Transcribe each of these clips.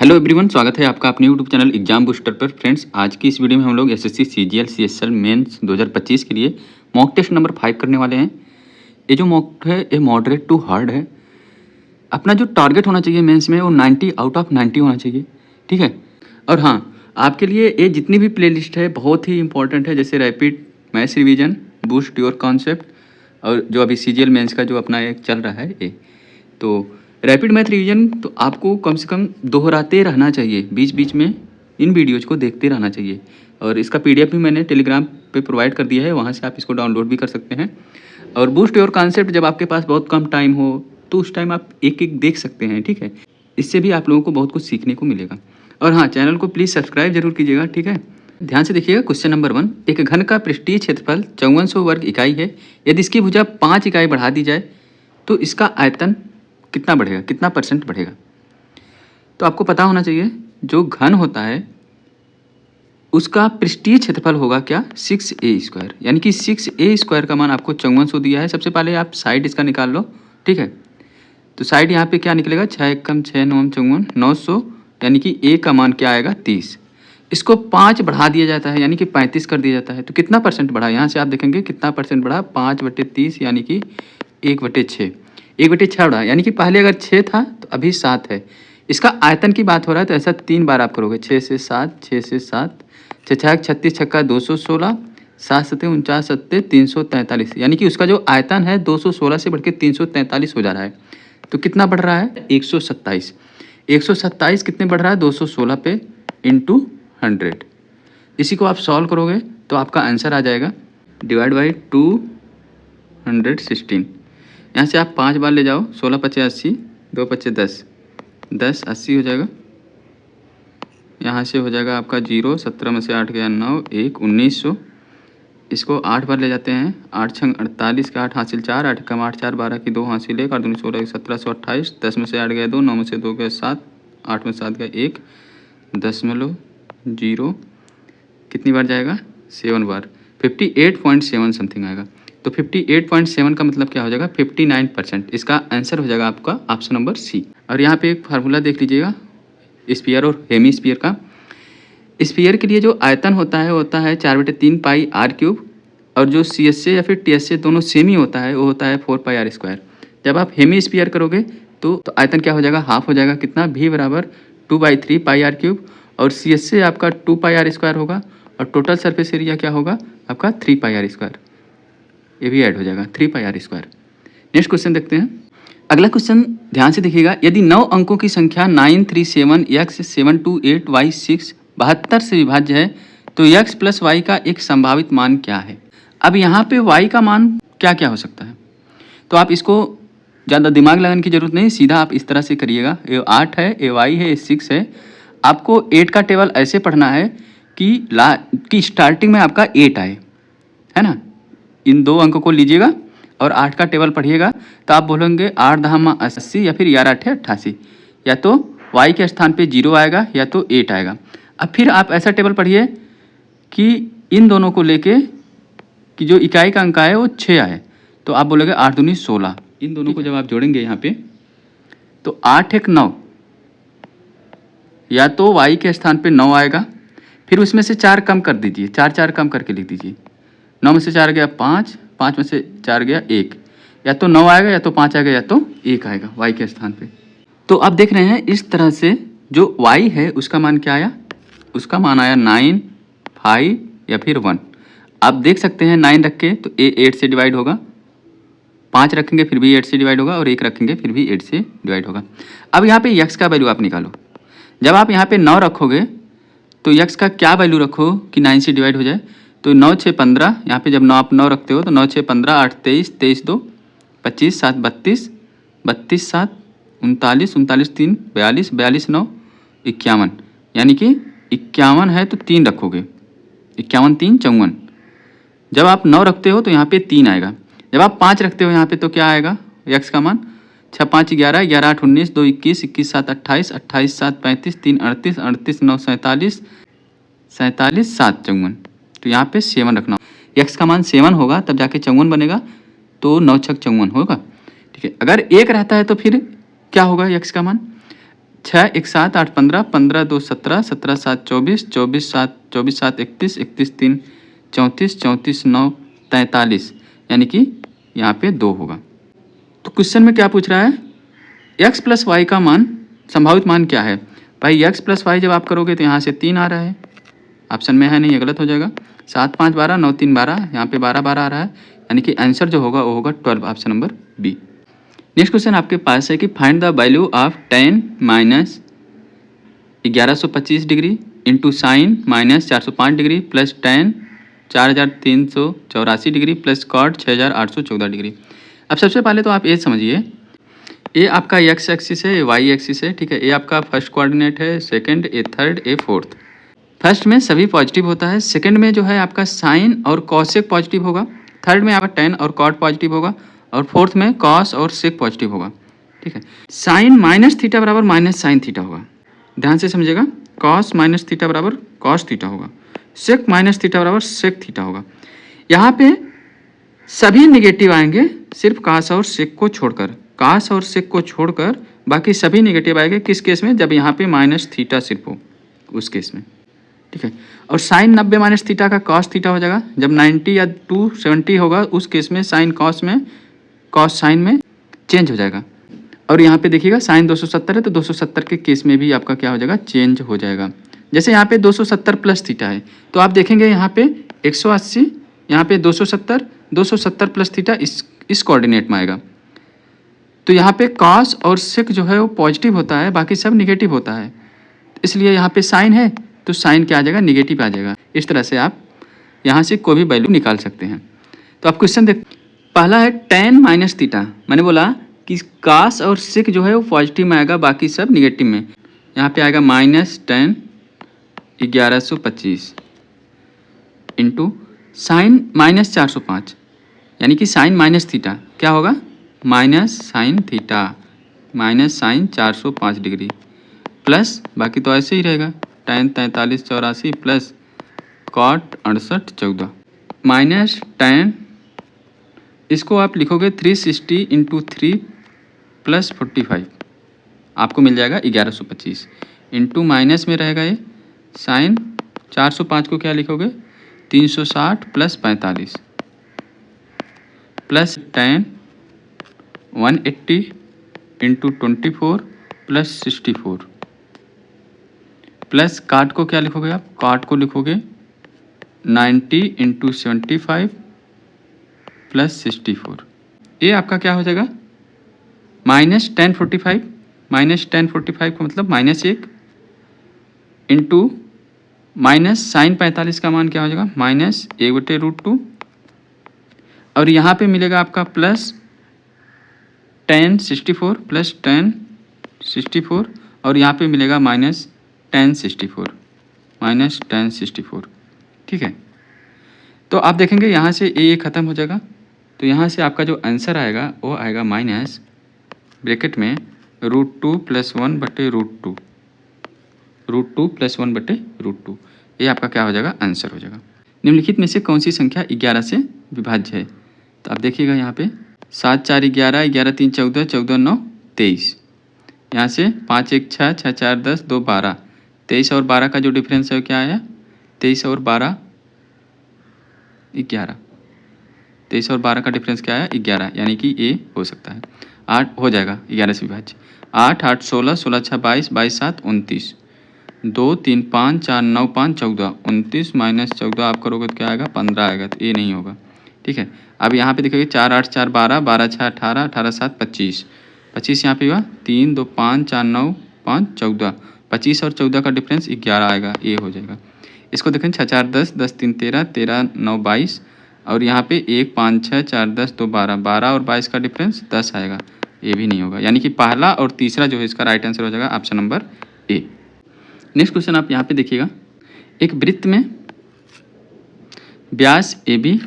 Hello everyone, स्वागत है आपका अपने यूट्यूब चैनल एग्जाम बूस्टर पर। फ्रेंड्स, आज की इस वीडियो में हम लोग एसएससी सीजीएल सीएसएल मेंस 2025 के लिए मॉक टेस्ट नंबर 5 करने वाले हैं। ये जो मॉक है ये मॉडरेट टू हार्ड है। अपना जो टारगेट होना चाहिए मेंस में वो 90 आउट ऑफ 90 होना चाहिए, ठीक है। और हाँ, आपके लिए ये जितनी भी प्लेलिस्ट है बहुत ही इंपॉर्टेंट है, जैसे rapid maths revision, boost your concept और जो अभी सीजीएल मेंस का जो अपना एक चल रहा है ये। तो रैपिड मैथ रिवीजन तो आपको कम से कम दोहराते रहना चाहिए, बीच बीच में इन वीडियोज़ को देखते रहना चाहिए। और इसका पीडीएफ भी मैंने टेलीग्राम पे प्रोवाइड कर दिया है, वहाँ से आप इसको डाउनलोड भी कर सकते हैं। और बूस्ट योर कॉन्सेप्ट जब आपके पास बहुत कम टाइम हो तो उस टाइम आप एक एक देख सकते हैं, ठीक है। इससे भी आप लोगों को बहुत कुछ सीखने को मिलेगा। और हाँ, चैनल को प्लीज़ सब्सक्राइब जरूर कीजिएगा, ठीक है। ध्यान से देखिएगा। क्वेश्चन नंबर 1, एक घन का पृष्ठीय क्षेत्रफल 5400 वर्ग इकाई है। यदि इसकी भुजा 5 इकाई बढ़ा दी जाए तो इसका आयतन कितना बढ़ेगा, कितना परसेंट बढ़ेगा। तो आपको पता होना चाहिए जो घन होता है उसका पृष्ठीय क्षेत्रफल होगा क्या, 6a², यानी कि 6a² का मान आपको 5400 दिया है। सबसे पहले आप साइड इसका निकाल लो, ठीक है। तो साइड यहाँ पे क्या निकलेगा, 6 कम 6 9 54 900, यानी कि a का मान क्या आएगा 30। इसको 5 बढ़ा दिया जाता है यानी कि 35 कर दिया जाता है। तो कितना परसेंट बढ़ा, यहाँ से आप देखेंगे कितना परसेंट बढ़ा, 5/30 यानी कि 1/6, 1/6 बढ़ा, यानी कि पहले अगर 6 था तो अभी 7 है। इसका आयतन की बात हो रहा है तो ऐसा 3 बार आप करोगे, 6 से 7, 6 से 7, 6 6 36 छक्का 216, 7 7 49 7 343, यानी कि उसका जो आयतन है 216 से बढ़ के 343 हो जा रहा है। तो कितना बढ़ रहा है, 127। 127 कितने बढ़ रहा है, 216 पे इंटू 100। इसी को आप सॉल्व करोगे तो आपका आंसर आ जाएगा डिवाइड बाई 216। यहाँ से आप 5 बार ले जाओ, 16 5 80, 2 5 10, 10 80 हो जाएगा। यहाँ से हो जाएगा आपका 0, 17 में से 8 गया 9, 1 1900। इसको 8 बार ले जाते हैं, 8 छंग 48 का 8 हासिल 4, 8 कम 8 4 12 की 2 हासिल 1, 8 दूनी 16 1728, 10 में से 8 गया 2, 9 में से 2 गया 7, 8 में 7 गया 1, 0 कितनी बार जाएगा, 7 बार, 58.7 समथिंग आएगा। तो 58.7 का मतलब क्या हो जाएगा, 59%। इसका आंसर हो जाएगा आपका ऑप्शन नंबर सी। और यहाँ पे एक फार्मूला देख लीजिएगा स्फीयर और हेमी स्फीयर का। स्फीयर के लिए जो आयतन होता है वो होता है 4/3 पाई r³, और जो CSA या फिर TSA दोनों सेम ही होता है वो होता है 4 पाई r²। जब आप हेमी स्फीयर करोगे तो आयतन क्या हो जाएगा, हाफ हो जाएगा, कितना, v बराबर 2/3 पाई r³, और CSA आपका 2 पाई r² होगा, और टोटल सरफेस एरिया क्या होगा आपका 3 पाई r²। ये भी ऐड हो जाएगा 3 पाई r²। नेक्स्ट क्वेश्चन देखते हैं। अगला क्वेश्चन ध्यान से देखिएगा। यदि 9 अंकों की संख्या 937x728y6 72 से विभाज्य है तो x प्लस y का एक संभावित मान क्या है। अब यहाँ पे y का मान क्या क्या हो सकता है, तो आप इसको ज़्यादा दिमाग लगाने की जरूरत नहीं, सीधा आप इस तरह से करिएगा। ये 8 है, ये y है, ये 6 है। आपको 8 का टेबल ऐसे पढ़ना है कि स्टार्टिंग में आपका 8 आए, है ना। इन 2 अंकों को लीजिएगा और 8 का टेबल पढ़िएगा तो आप बोलेंगे 8 10 80 या फिर 11 8 88, या तो y के स्थान पे 0 आएगा या तो 8 आएगा। अब फिर आप ऐसा टेबल पढ़िए कि इन दोनों को लेके कि जो इकाई का अंक है वो 6 आए, तो आप बोलोगे 8 दूनी 16। इन दोनों को जब आप जोड़ेंगे यहाँ पे तो 8 1 9, या तो y के स्थान पे 9 आएगा, फिर उसमें से 4 कम कर दीजिए, 4 4 कम करके लिख दीजिए। 9 में से 4 गया 5, 5 में से 4 गया 1, या तो 9 आएगा या तो 5 आएगा या तो 1 आएगा y के स्थान पे। तो आप देख रहे हैं इस तरह से जो y है उसका मान क्या आया, उसका मान आया 9 5 या फिर 1। आप देख सकते हैं 9 रख के तो a 8 से डिवाइड होगा, 5 रखेंगे फिर भी 8 से डिवाइड होगा, और 1 रखेंगे फिर भी 8 से डिवाइड होगा। अब यहाँ पे x का वैल्यू आप निकालो। जब आप यहाँ पे 9 रखोगे तो x का क्या वैल्यू रखो कि 9 से डिवाइड हो जाए, तो 9 6 15, यहाँ पे जब 9 आप 9 रखते हो तो 9 6 15 8 23, 23 2 25, 7 32, 32 7 39, 39 3 42, 42 9 51, यानी कि 51 है तो 3 रखोगे, 51 3 54। जब आप 9 रखते हो तो यहाँ पे 3 आएगा। जब आप 5 रखते हो यहाँ पे तो क्या आएगा x का मान, 6 5 11, 11 8 19, 2 21, 21 7 28, 28 7 35, 3 38, 38 9 47, 47 7 54। तो यहाँ पे 7 रखना, x का मान 7 होगा तब जाके 54 बनेगा, तो 9 6 54 होगा, ठीक है। अगर 1 रहता है तो फिर क्या होगा x का मान, 6 1 7 8 15, 15 2 17, 17 7 24, 24 7 31, 31 3 34, 34 9 43, यानी कि यहाँ पे 2 होगा। तो क्वेश्चन में क्या पूछ रहा है, x प्लस वाई का मान, संभावित मान क्या है। भाई x प्लस वाई जब आप करोगे तो यहाँ से 3 आ रहा है, ऑप्शन में है नहीं, ये गलत हो जाएगा। 7 5 12, 9 3 12, यहाँ पे 12 12 आ रहा है, यानी कि आंसर जो होगा वो होगा 12, option number B. Next question आपके पास है कि find the value of tan minus 1125 degree into sine minus 405 degree plus tan 4384 degree plus cot 6814 degree. अब सबसे पहले तो आप ये समझिए, ए आपका एक्स एक्सिस है, ए वाई एक्सिस है, ठीक है। ए आपका फर्स्ट कोऑर्डिनेट है, सेकंड, ए थर्ड, ए फोर्थ। फर्स्ट में सभी पॉजिटिव होता है, सेकंड में जो है आपका साइन और कॉसेक पॉजिटिव होगा, थर्ड में आपका टेन और कॉट पॉजिटिव होगा, और फोर्थ में कॉस और सेक पॉजिटिव होगा, ठीक है। साइन माइनस थीटा बराबर माइनस साइन थीटा होगा, ध्यान से समझिएगा। कॉस माइनस थीटा बराबर कॉस थीटा होगा, सेक माइनस थीटा बराबर सेक थीटा होगा। यहाँ पे सभी निगेटिव आएंगे सिर्फ कास और सेक को छोड़कर, कास और सेक को छोड़कर बाकी सभी निगेटिव आएंगे। किस केस में, जब यहाँ पे माइनस थीटा सिर्फ हो, उस केस में, ठीक है। और साइन 90 माइनस थीटा का कॉस थीटा हो जाएगा। जब 90 या 270 होगा उस केस में साइन कॉस में, कॉस साइन में चेंज हो जाएगा। और यहाँ पे देखिएगा साइन 270 है तो 270 के केस में भी आपका क्या हो जाएगा, चेंज हो जाएगा। जैसे यहाँ पे 270 प्लस थीटा है तो आप देखेंगे यहाँ पे 180, यहाँ पे 270, 270 प्लस थीटा इस कोऑर्डिनेट में आएगा। तो यहाँ पे कॉस और सेक जो है वो पॉजिटिव होता है, बाकी सब निगेटिव होता है, इसलिए यहाँ पे साइन है तो साइन क्या आ जाएगा, निगेटिव आ जाएगा। इस तरह से आप यहाँ से कोई भी वैल्यू निकाल सकते हैं। तो आप क्वेश्चन देख, पहला है tan माइनस थीटा, मैंने बोला कि कास और सेक जो है वो पॉजिटिव में आएगा, बाकी सब निगेटिव में। यहाँ पे आएगा minus tan 1125 into sine minus 405, यानी कि साइन माइनस थीटा क्या होगा, minus sine theta minus sine 405 degree plus बाकी तो ऐसे ही रहेगा, tan 4384 plus cot 6814 minus tan, इसको आप लिखोगे 360 इंटू 3 प्लस 45, आपको मिल जाएगा 1125 इंटू माइनस में रहेगा ये साइन 405 को क्या लिखोगे 360 plus 45 plus tan 180 into 24 plus 64 plus काट को क्या लिखोगे आप, काट को लिखोगे 90 इंटू 75 प्लस 64। ये आपका क्या हो जाएगा माइनस tan45, माइनस tan45 का मतलब माइनस 1 इंटू माइनस साइन 45 का मान क्या हो जाएगा माइनस 1/√2, और यहाँ पे मिलेगा आपका प्लस tan 64 प्लस tan 64, और यहाँ पे मिलेगा माइनस tan 64 माइनस tan 64, ठीक है। तो आप देखेंगे यहाँ से ए ख़त्म हो जाएगा, तो यहाँ से आपका जो आंसर आएगा वो आएगा माइनस ब्रैकेट में √2 + 1/√2, √2 + 1/√2, ये आपका क्या हो जाएगा, आंसर हो जाएगा। निम्नलिखित में से कौन सी संख्या 11 से विभाज्य है, तो आप देखिएगा यहाँ पे 7 4 11, 11 3 14, 14 9 23, यहाँ से 5 1 6, 6 4 10, 2 12, 23 और 12 का जो डिफरेंस है वो क्या आया 23 और 12 11, 23 और 12 का डिफरेंस क्या आया 11, यानी कि ए हो सकता है। 8 हो जाएगा 11 से विभाज्य, 8 8 16, 16 6 22, 22 7 29, 2 3 5 4 9 5 14, 29 माइनस 14 आप करोगे तो क्या आएगा 15 आएगा, तो ए नहीं होगा, ठीक है। अब यहाँ पे देखिए 4 8 4 12, 12 6 18, 18 7 25, 25 यहाँ पे हुआ 3 2 5 4 9 5 14, 25 और 14 का डिफरेंस 11 आएगा, ए हो जाएगा। इसको देखें 6 4 10, 10 3 13, 13 9 22, और यहाँ पे 1 5 6 4 10 2 12, 12 और 22 का डिफरेंस 10 आएगा, ये भी नहीं होगा, यानी कि पहला और तीसरा जो है इसका राइट आंसर हो जाएगा option number A. Next question आप यहाँ पे देखिएगा, एक वृत्त में व्यास ए बी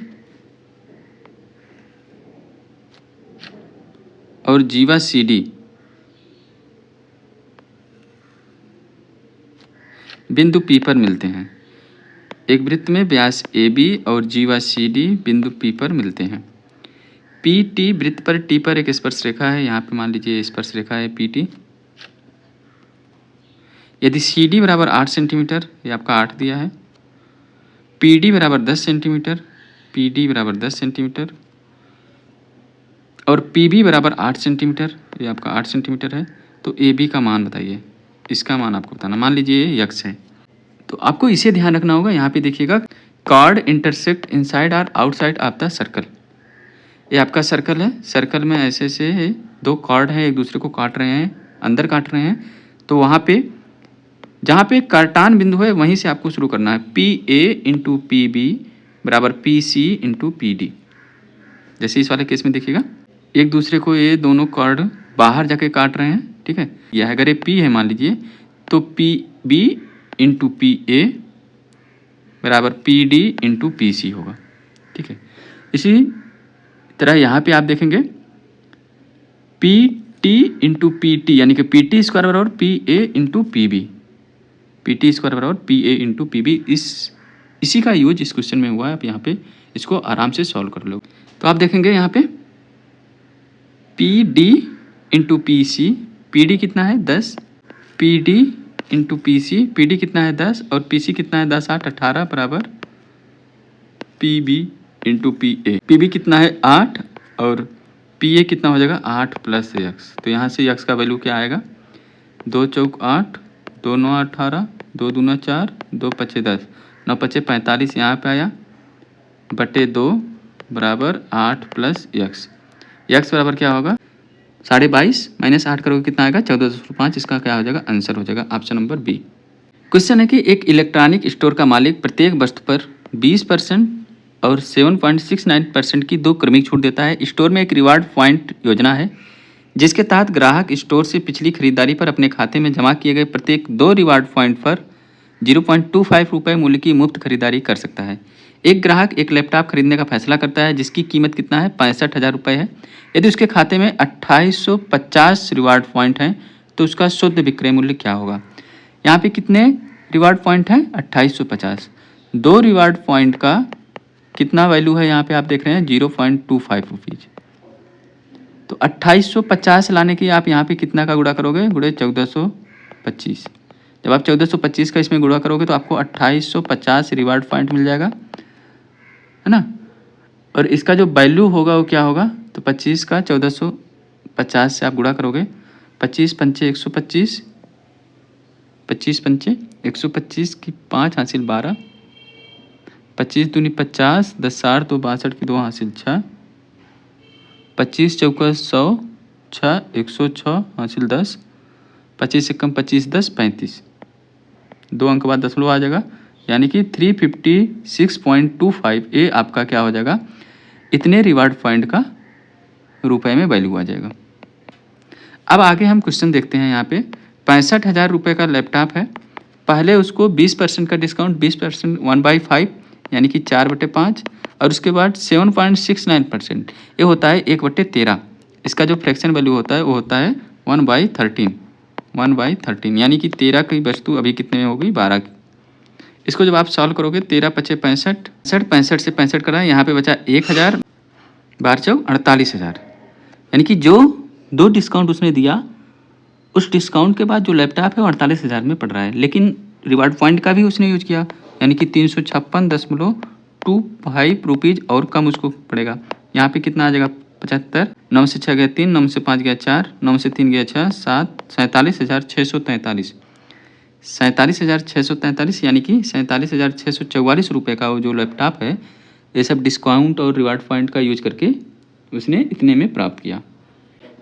और जीवा सी डी बिंदु पी पर मिलते हैं। एक वृत्त में व्यास ए बी और जीवा सी डी बिंदु पी पर मिलते हैं। पी टी वृत्त पर टी पर एक स्पर्श रेखा है, यहाँ पे मान लीजिए स्पर्श रेखा है पी टी, यदि सी डी बराबर 8 सेंटीमीटर, ये आपका 8 दिया है, पी डी बराबर 10 सेंटीमीटर, पी डी बराबर 10 सेंटीमीटर, और पी बी बराबर 8 सेंटीमीटर, ये आपका 8 सेंटीमीटर है, तो ए बी का मान बताइए। इसका मान आपको बताना। मान लीजिए ये यक्स है, तो आपको इसे ध्यान रखना होगा। यहाँ पे देखिएगा, कार्ड इंटरसेक्ट इनसाइड और आउटसाइड ऑफ द सर्कल। ये आपका सर्कल है, सर्कल में ऐसे से दो कार्ड हैं, एक दूसरे को काट रहे हैं, अंदर काट रहे हैं, तो वहाँ पे जहाँ पे काटान बिंदु है वहीं से आपको शुरू करना है। P A into P B बराबर P C into P D. जैसे इस वाले केस में देखिएगा, एक दूसरे को ये दोनों कार्ड बाहर जाके काट रहे हैं, ठीक है। यह अगर ये पी है मान लीजिए, तो P B into P A बराबर P D into P C होगा, ठीक है। इसी तरह यहाँ पे आप देखेंगे, P T into P T, यानी कि पी टी स्क्वायर बराबर P A into P B, P T square बराबर P A into P B. इसी का यूज इस क्वेश्चन में हुआ है। आप यहाँ पे इसको आराम से सॉल्व कर लो। तो आप देखेंगे यहाँ पे P D into P C, P D कितना है 10, P D into P C, P D कितना है 10 और पी सी कितना है 10 8 18 बराबर P B into P A. P B कितना है 8 और पी ए कितना हो जाएगा 8 प्लस एक्स। तो यहाँ से एक्स का वैल्यू क्या आएगा, 2 चौक 8, 2 9 18, 2 दूना 4, 2 पच्चे 10, 9 पच्चे 45, यहाँ पे आया बटे 2 बराबर 8 प्लस एक्स। एक्स बराबर क्या होगा 22.5 माइनस 8 करोगे कितना आएगा 14.5। इसका क्या हो जाएगा, आंसर हो जाएगा ऑप्शन नंबर बी। क्वेश्चन है कि एक इलेक्ट्रॉनिक स्टोर का मालिक प्रत्येक वस्तु पर 20% और 7.69% की दो क्रमिक छूट देता है। स्टोर में एक रिवार्ड पॉइंट योजना है जिसके तहत ग्राहक स्टोर से पिछली खरीदारी पर अपने खाते में जमा किए गए प्रत्येक 2 रिवार्ड पॉइंट पर 0.25 रुपये मूल्य की मुफ्त खरीदारी कर सकता है। एक ग्राहक एक लैपटॉप खरीदने का फैसला करता है जिसकी कीमत कितना है 65,000 रुपये है। यदि उसके खाते में 2850 रिवार्ड पॉइंट हैं तो उसका शुद्ध विक्रय मूल्य क्या होगा। यहाँ पे कितने रिवार्ड पॉइंट हैं 2850, 2 रिवार्ड पॉइंट का कितना वैल्यू है यहाँ पे आप देख रहे हैं 0.25 रुपीज़। तो 2850 लाने के आप यहाँ पे कितना का गुणा करोगे, गुणे 1425। जब आप 1425 का इसमें गुणा करोगे तो आपको 2850 रिवार्ड पॉइंट मिल जाएगा, है ना। और इसका जो वैल्यू होगा वो क्या होगा, तो 25 का 1450 से आप गुणा करोगे, 25 पंचे 125, 25 पंचे 125 की 5 हासिल 12, 25 दूनी 50, 10 8 2 62 की 2 हासिल 6, 25 चौका 100, 6 106 हासिल 10, 25 से कम 25 10 35, 2 अंक बाद दशमलव आ जाएगा, यानी कि 356.25 ये आपका क्या हो जाएगा, इतने रिवार्ड पॉइंट का रुपए में वैल्यू आ जाएगा। अब आगे हम क्वेश्चन देखते हैं। यहाँ पे 65,000 रुपये का लैपटॉप है। पहले उसको 20% का डिस्काउंट, 20% 1/5 यानी कि 4/5, और उसके बाद 7.69% ये होता है 1/13। इसका जो फ्रैक्शन वैल्यू होता है वो होता है 1/13 यानी कि 13 की वस्तु अभी कितने में होगी 12 की। इसको जब आप सॉल्व करोगे 13 पचे 65, 65 से 65 कराए, यहाँ पे बचा 1000, 12 चौक 48,000। यानी कि जो 2 डिस्काउंट उसने दिया उस डिस्काउंट के बाद जो लैपटॉप है वो 48,000 में पड़ रहा है, लेकिन रिवार्ड पॉइंट का भी उसने यूज किया, यानी कि 356.25 रुपीज़ और कम उसको पड़ेगा। यहाँ पे कितना आ जाएगा 75, 9 से 6 गया 3, 9 से 5 गया 4, 9 से 3 गया 6, 7, 47,643, 47,643 यानी कि 47,644 रुपये का वो जो लैपटॉप है ये सब डिस्काउंट और रिवार्ड पॉइंट का यूज करके उसने इतने में प्राप्त किया।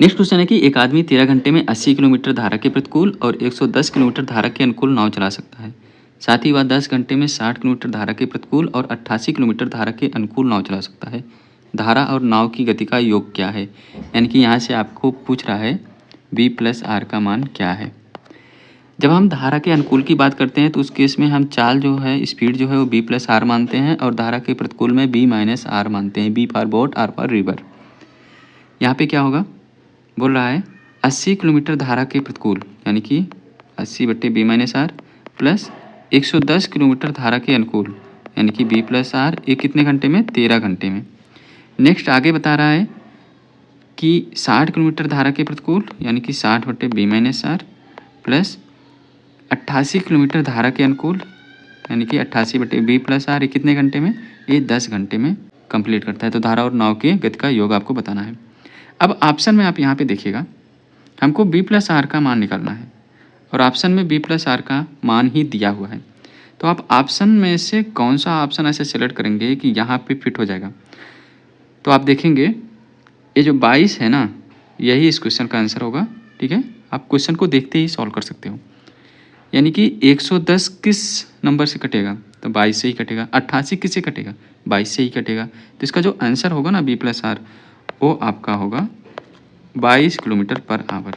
नेक्स्ट क्वेश्चन है कि एक आदमी 13 घंटे में 80 किलोमीटर धारा के प्रतिकूल और 110 किलोमीटर धारा के अनुकूल नाव चला सकता है। साथ ही वह 10 घंटे में 60 किलोमीटर धारा के प्रतिकूल और 88 किलोमीटर धारा के अनुकूल नाव चला सकता है। धारा और नाव की गति का योग क्या है। यानी कि यहाँ से आपको पूछ रहा है v + r का मान क्या है। जब हम धारा के अनुकूल की बात करते हैं तो उस केस में हम चाल जो है, स्पीड जो है वो v + r मानते हैं, और धारा के प्रतिकूल में b - r मानते हैं। b for boat, r for river. यहाँ पे क्या होगा, बोल रहा है 80 किलोमीटर धारा के प्रतिकूल यानी कि 80/b - r प्लस 110 किलोमीटर धारा के अनुकूल यानी कि b + r, ये कितने घंटे में 13 घंटे में। नेक्स्ट आगे बता रहा है कि 60 किलोमीटर धारा के प्रतिकूल यानी कि 60/b - r प्लस 88 किलोमीटर धारा के अनुकूल, यानी कि 88/b+r, ये कितने घंटे में? ये 10 घंटे में कंप्लीट करता है। तो धारा और नाव की गति का योग आपको बताना है। अब ऑप्शन में आप यहाँ पे देखिएगा, हमको b+r का मान निकालना है और ऑप्शन में b+r का मान ही दिया हुआ है। तो आप ऑप्शन में से कौन सा ऑप्शन ऐसे सेलेक्ट करेंगे कि यहाँ पे फिट हो जाएगा। तो आप देखेंगे ये जो 22 है ना, यही इस क्वेश्चन का आंसर होगा। ठीक है, आप क्वेश्चन को देखते ही सॉल्व कर सकते हो। यानी कि 110 किस नंबर से कटेगा? तो 22 से ही कटेगा। 88 किससे कटेगा? 22 से ही कटेगा। तो इसका जो आंसर होगा ना b+r, वो आपका होगा 22 किलोमीटर/आवर।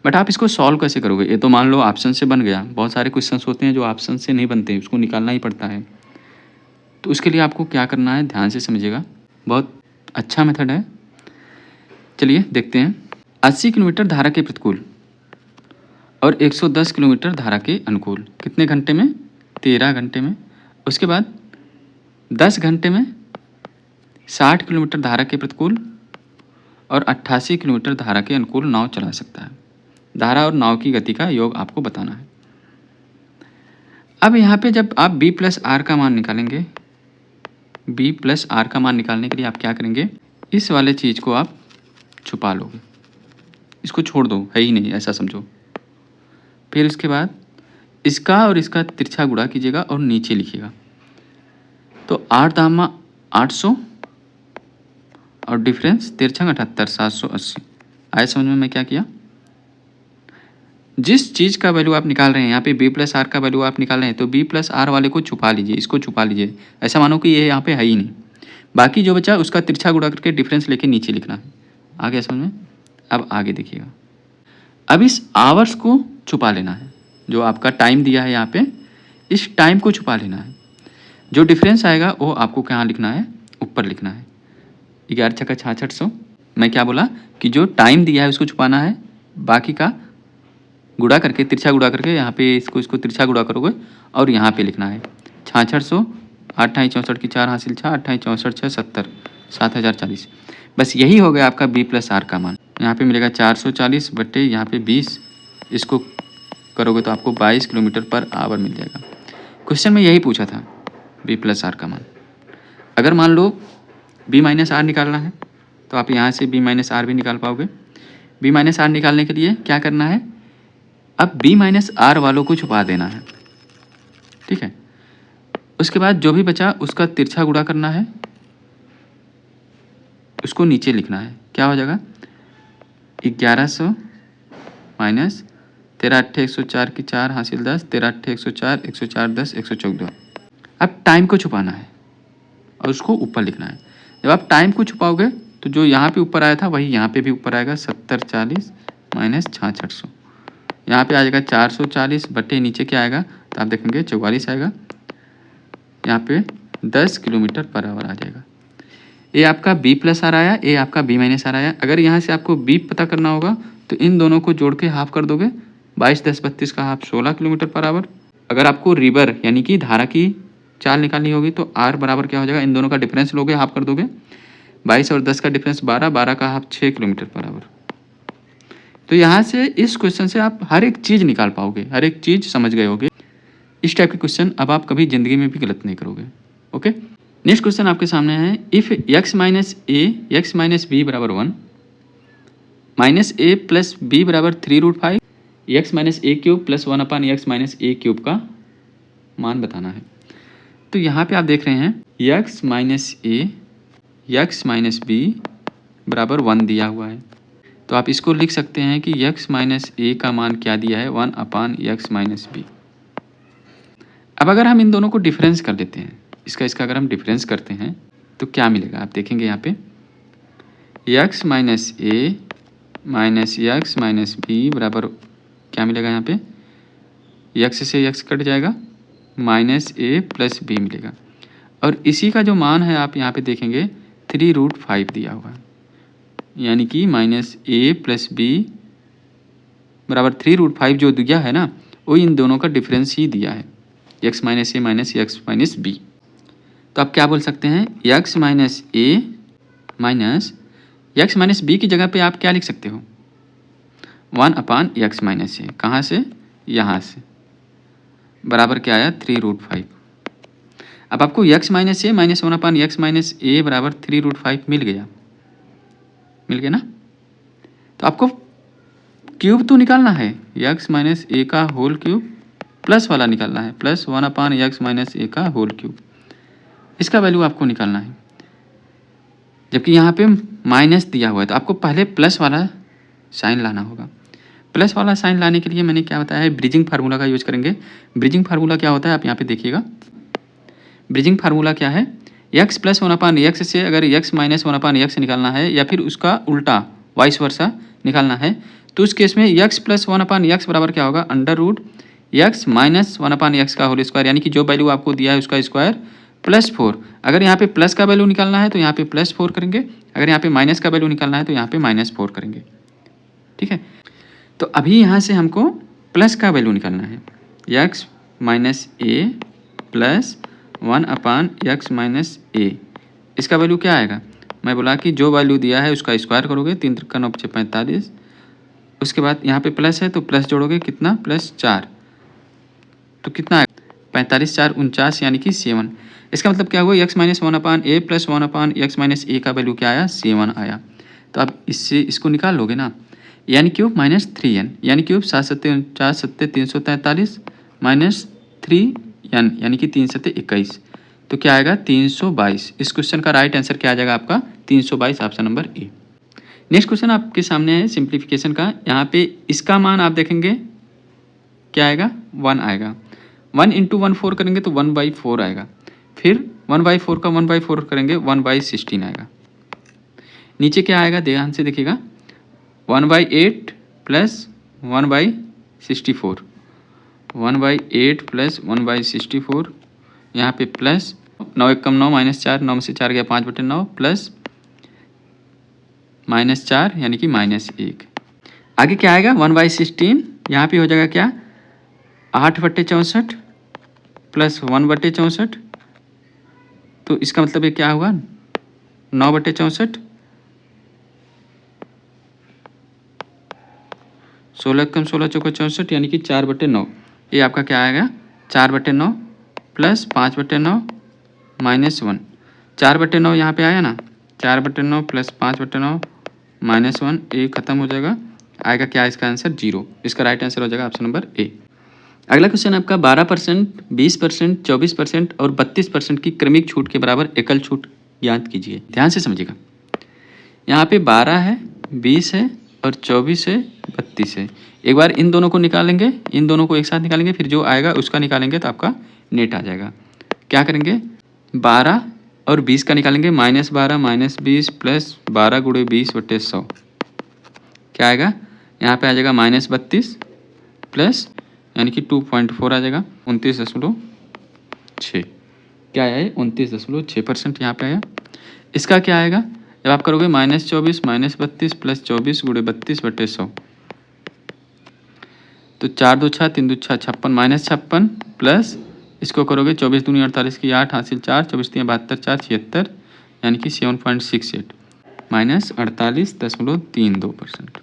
बट आप इसको सॉल्व कैसे करोगे? ये तो मान लो ऑप्शन से बन गया। बहुत सारे क्वेश्चंस होते हैं जो ऑप्शन से नहीं बनते, उसको निकालना ही पड़ता है। तो उसके लिए आपको क्या करना है, ध्यान से समझिएगा, बहुत अच्छा मेथड है। चलिए देखते हैं। 80 किलोमीटर धारा के प्रतिकूल और 110 किलोमीटर धारा के अनुकूल कितने घंटे में? 13 घंटे में। उसके बाद 10 घंटे में 60 किलोमीटर धारा के प्रतिकूल और 88 किलोमीटर धारा के अनुकूल नाव चला सकता है। धारा और नाव की गति का योग आपको बताना है। अब यहाँ पे जब आप b+r का मान निकालेंगे, b+r का मान निकालने के लिए आप क्या करेंगे, इस वाले चीज़ को आप छुपा लोगे, इसको छोड़ दो, है ही नहीं ऐसा समझो। फिर इसके बाद इसका और इसका तिरछा गुणा कीजिएगा और नीचे लिखिएगा। तो 8 दामा 800 और डिफरेंस तिरछा 78, 780। आए समझ में मैं क्या किया? जिस चीज़ का वैल्यू आप निकाल रहे हैं, यहाँ पे b+r का वैल्यू आप निकाल रहे हैं, तो b+r वाले को छुपा लीजिए, इसको छुपा लीजिए। ऐसा मानो कि ये यहाँ पे है ही नहीं। बाकी जो बचा उसका तिरछा गुणा करके डिफरेंस लेके नीचे लिखना है। आ गया समझ में? अब आगे देखिएगा। अब इस आवर्स को छुपा लेना है, जो आपका टाइम दिया है यहाँ पे, इस टाइम को छुपा लेना है। जो डिफरेंस आएगा वो आपको कहाँ लिखना है? ऊपर लिखना है। 11 छक्का 6600। मैं क्या बोला कि जो टाइम दिया है उसको छुपाना है, बाकी का गुणा करके, तिरछा गुणा करके यहाँ पे इसको तिरछा गुणा करोगे और यहाँ पे लिखना है 6600। 8 64 की 4 हासिल 6, 8 64 6 70, 7040। बस यही हो गया आपका b+r का मान। यहाँ पे मिलेगा 440 बट्टे यहाँ पे 20, इसको करोगे तो आपको 22 किलोमीटर/आवर मिल जाएगा। क्वेश्चन में यही पूछा था, b+r का मान। अगर मान लो b-r निकालना है तो आप यहाँ से b-r भी निकाल पाओगे। b-r निकालने के लिए क्या करना है, अब b-r वालों को छुपा देना है। ठीक है, उसके बाद जो भी बचा उसका तिरछा गुणा करना है, उसको नीचे लिखना है। क्या हो जाएगा? 1100 माइनस 13 8 104 की 4 हासिल 10, 13 8 104, 104 10, 114। अब टाइम को छुपाना है और उसको ऊपर लिखना है। जब आप टाइम को छुपाओगे तो जो यहाँ पे ऊपर आया था वही यहाँ पे भी ऊपर आएगा, 7040 माइनस 6600। यहाँ पे आ जाएगा 440 बट्टे नीचे क्या आएगा, तो आप देखेंगे 44 आएगा। यहाँ पे 10 किलोमीटर/आवर आ जाएगा। ये आपका b+r आया, ये आपका b-r आया। अगर यहाँ से आपको b पता करना होगा तो इन दोनों को जोड़ के हाफ कर दोगे, 22 10 32 का हाफ 16 किलोमीटर/आवर। अगर आपको रिवर यानी कि धारा की चाल निकालनी होगी तो r बराबर क्या हो जाएगा, इन दोनों का डिफरेंस लोगे, हाफ कर दोगे, 22 और 10 का डिफरेंस 12, 12 का हाफ 6 किलोमीटर/आवर। तो यहाँ से इस क्वेश्चन से आप हर एक चीज़ निकाल पाओगे, हर एक चीज़ समझ गए होगे। इस टाइप के क्वेश्चन अब आप कभी ज़िंदगी में भी गलत नहीं करोगे। ओके, नेक्स्ट क्वेश्चन आपके सामने है। If x minus a x minus b बराबर 1 माइनस ए प्लस बी बराबर 3√5, x minus a cube plus 1/x minus a cube का मान बताना है। तो यहाँ पे आप देख रहे हैं x minus a x minus b बराबर 1 दिया हुआ है। तो आप इसको लिख सकते हैं कि x माइनस ए का मान क्या दिया है, 1/x माइनस बी। अब अगर हम इन दोनों को डिफरेंस कर देते हैं, इसका अगर हम डिफरेंस करते हैं तो क्या मिलेगा, आप देखेंगे यहाँ पे x माइनस ए माइनस एक्स माइनस बी बराबर क्या मिलेगा, यहाँ पे x से x कट जाएगा, माइनस ए प्लस बी मिलेगा। और इसी का जो मान है आप यहाँ पे देखेंगे 3√5 दिया हुआ है, यानी कि माइनस ए प्लस बी बराबर 3√5 जो दिया है ना, वो इन दोनों का डिफरेंस ही दिया है, x माइनस ए माइनस एक्स माइनस बी। तो आप क्या बोल सकते हैं, x माइनस ए माइनस एक्स माइनस बी की जगह पे आप क्या लिख सकते हो, 1/x-a। कहाँ से? यहाँ से। बराबर क्या आया? 3√5। अब आपको x माइनस ए माइनस 1/x माइनस ए बराबर 3√5 मिल गया ना? तो आपको क्यूब तो निकालना है, x माइनस ए का होल क्यूब प्लस वाला निकालना है, प्लस 1/x माइनस ए का होल क्यूब। इसका वैल्यू आपको निकालना है, जबकि यहाँ पे माइनस दिया हुआ है, तो आपको पहले प्लस वाला साइन लाना होगा। प्लस वाला साइन लाने के लिए मैंने क्या बताया है, ब्रिजिंग फार्मूला का यूज करेंगे। ब्रिजिंग फार्मूला क्या होता है आप यहाँ पे देखिएगा। ब्रिजिंग फार्मूला क्या है, x प्लस 1/x से अगर x माइनस 1/x निकालना है या फिर उसका उल्टा वाइस वर्सा निकालना है, तो उस केस में x प्लस 1/x बराबर क्या होगा, √x माइनस 1/x का होल स्क्वायर, यानी कि जो वैल्यू आपको दिया है उसका स्क्वायर प्लस 4। अगर यहाँ पे प्लस का वैल्यू निकालना है तो यहाँ पे +4 करेंगे, अगर यहाँ पे माइनस का वैल्यू निकालना है तो यहाँ पे -4 करेंगे। ठीक है, तो अभी यहाँ से हमको प्लस का वैल्यू निकालना है, x minus a plus 1/x minus ए। इसका वैल्यू क्या आएगा, मैं बोला कि जो वैल्यू दिया है उसका स्क्वायर करोगे, 3 त्रिका 9 × 45। उसके बाद यहाँ पे प्लस है तो प्लस जोड़ोगे, कितना, +4, तो कितना आएगा, 45 4 49, यानी कि 7। इसका मतलब क्या हुआ, x minus 1/a plus 1/x minus A का वैल्यू क्या आया, 7 आया। तो आप इससे इसको निकाल लोगे ना, यानी क्यूब -3n, यानी क्यूब 7 7 49 7 343 -3n, यानी कि 3 7 21, तो क्या आएगा 322। इस क्वेश्चन का राइट आंसर क्या आ जाएगा आपका, 322, option number A. Next question आपके सामने है सिंप्लीफिकेशन का। यहाँ पे इसका मान आप देखेंगे क्या आएगा, 1 आएगा। 1 × 1 4 करेंगे तो 1/4 आएगा, फिर 1/4 का 1/4 करेंगे 1/16 आएगा। नीचे क्या आएगा ध्यान से देखिएगा, 1/8 प्लस 1/64, 1/8 प्लस 1/64, यहाँ पे प्लस 9 × 9 -4, 9 में से 4 गया 5/9 प्लस -4, यानी कि -1। आगे क्या आएगा, 1/16, यहाँ पे हो जाएगा क्या, 8/64 प्लस 1/64, तो इसका मतलब ये क्या हुआ, 9/64, 16 × 16 = 64, यानी कि 4/9। ये आपका क्या आएगा, 4/9 प्लस 5/9 -1, 4/9 यहाँ पे आया ना, 4/9 प्लस 5/9 -1, ए खत्म हो जाएगा, आएगा क्या इसका आंसर, 0। इसका राइट आंसर हो जाएगा ऑप्शन नंबर ए। अगला क्वेश्चन आपका 12%, 20%, 24% और 32% की क्रमिक छूट के बराबर एकल छूट ज्ञात कीजिए। ध्यान से समझिएगा, यहाँ पे 12 है, 20 है और 24 है, 32 है। एक बार इन दोनों को निकालेंगे, इन दोनों को एक साथ निकालेंगे, फिर जो आएगा उसका निकालेंगे तो आपका नेट आ जाएगा। क्या करेंगे, 12 और 20 का निकालेंगे, -12 -20 प्लस 12 × 20/100, क्या आएगा, यहाँ पे आ जाएगा -32 प्लस, यानी कि 2.4 आ जाएगा, 29.6। क्या आया है, 29.6% यहाँ पे आया। इसका क्या आएगा, जब आप करोगे -24 -32 प्लस 24 × 32/100, तो 4 2 6 3 2 6 56, -56 प्लस इसको करोगे 24 दूनी 48 की 8 हासिल 4, 24 3 72 4 76, यानी कि 7.68 -48.32%।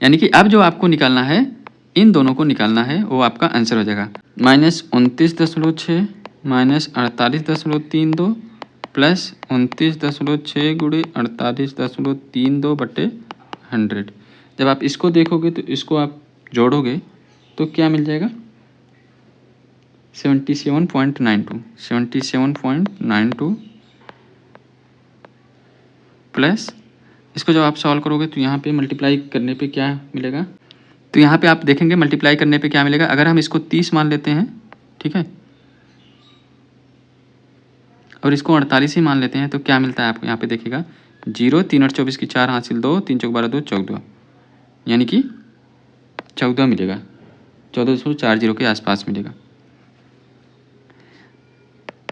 यानी कि अब जो आपको निकालना है, इन दोनों को निकालना है, वो आपका आंसर हो जाएगा -29.6 -48.32 प्लस 29.6 × 48.32/100। जब आप इसको देखोगे तो इसको आप जोड़ोगे तो क्या मिल जाएगा, 77.92 प्लस इसको जब आप सॉल्व करोगे तो यहाँ पे मल्टीप्लाई करने पे क्या मिलेगा, तो यहाँ पे आप देखेंगे मल्टीप्लाई करने पे क्या मिलेगा। अगर हम इसको 30 मान लेते हैं, ठीक है, और इसको 48 ही मान लेते हैं, तो क्या मिलता है आपको, यहाँ पे देखिएगा 0 3 8 24 की 4 हासिल 2 3 चौक 12 2 14, यानी कि 14 मिलेगा, 14.40 के आसपास मिलेगा।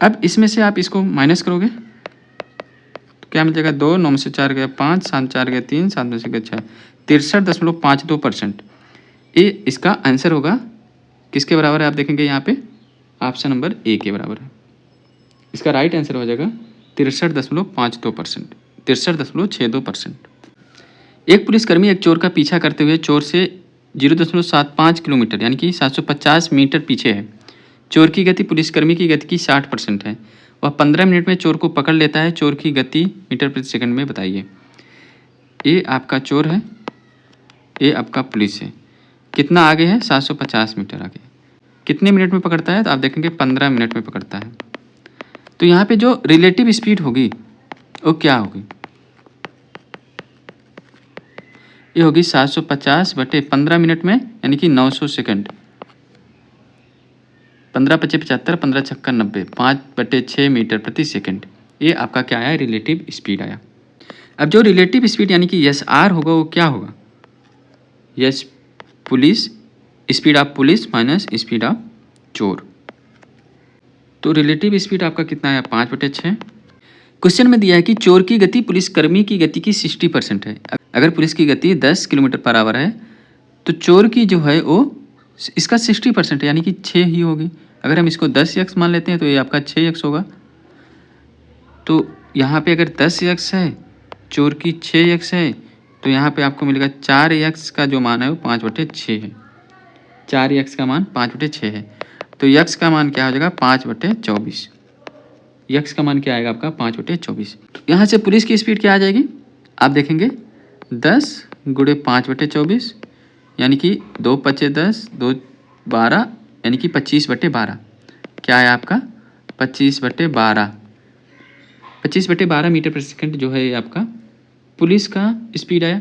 अब इसमें से आप इसको माइनस करोगे तो क्या मिल जाएगा, 2 9 में से 4 गया 5 7 4 गया 3 7 में से गया 6, 63.52%। ये इसका आंसर होगा, किसके बराबर है आप देखेंगे यहाँ पे, ऑप्शन नंबर ए के बराबर है। इसका राइट आंसर हो जाएगा 63.52%, 63.62%। एक पुलिसकर्मी एक चोर का पीछा करते हुए चोर से 0.75 किलोमीटर यानी कि 750 मीटर पीछे है। चोर की गति पुलिसकर्मी की गति की 60% है। वह 15 मिनट में चोर को पकड़ लेता है। चोर की गति मीटर प्रति सेकंड में बताइए। ये आपका चोर है, ये आपका पुलिस है। कितना आगे है? 750 मीटर आगे। कितने मिनट में पकड़ता है? तो आप देखेंगे 15 मिनट में पकड़ता है। तो यहाँ पे जो रिलेटिव स्पीड होगी वो क्या होगी? ये होगी 750 बटे 15 मिनट में यानी कि 900 सेकंड। 15 पचे 75, 15 छक्का 90, 5/6 मीटर प्रति सेकंड। ये आपका क्या आया? रिलेटिव स्पीड आया। अब जो रिलेटिव स्पीड यानी कि एस आर होगा वो क्या होगा? Yes police speed of police minus speed of चोर। तो रिलेटिव स्पीड आपका कितना है? 5/6। क्वेश्चन में दिया है कि चोर की गति पुलिसकर्मी की गति की 60% है। अगर पुलिस की गति 10 किलोमीटर पर आवर है तो चोर की जो है वो इसका 60% है यानी कि 6 ही होगी। अगर हम इसको 10x मान लेते हैं तो ये आपका 6x होगा। तो यहाँ पे अगर 10x है, चोर की 6x है, तो यहाँ पे आपको मिलेगा 4x का जो मान है वो 5/6 है। 4x का मान 5/6 है। तो x का मान क्या हो जाएगा? 5/24। x का मान क्या आएगा आपका? 5/24। तो यहाँ से पुलिस की स्पीड क्या आ जाएगी? आप देखेंगे 10 गुणे 5/24 यानी कि 2 पचे 10, 2 12 यानी कि 25/12। क्या है आपका? 25/12। 25/12 मीटर प्रति सेकंड जो है ये आपका पुलिस का स्पीड आया।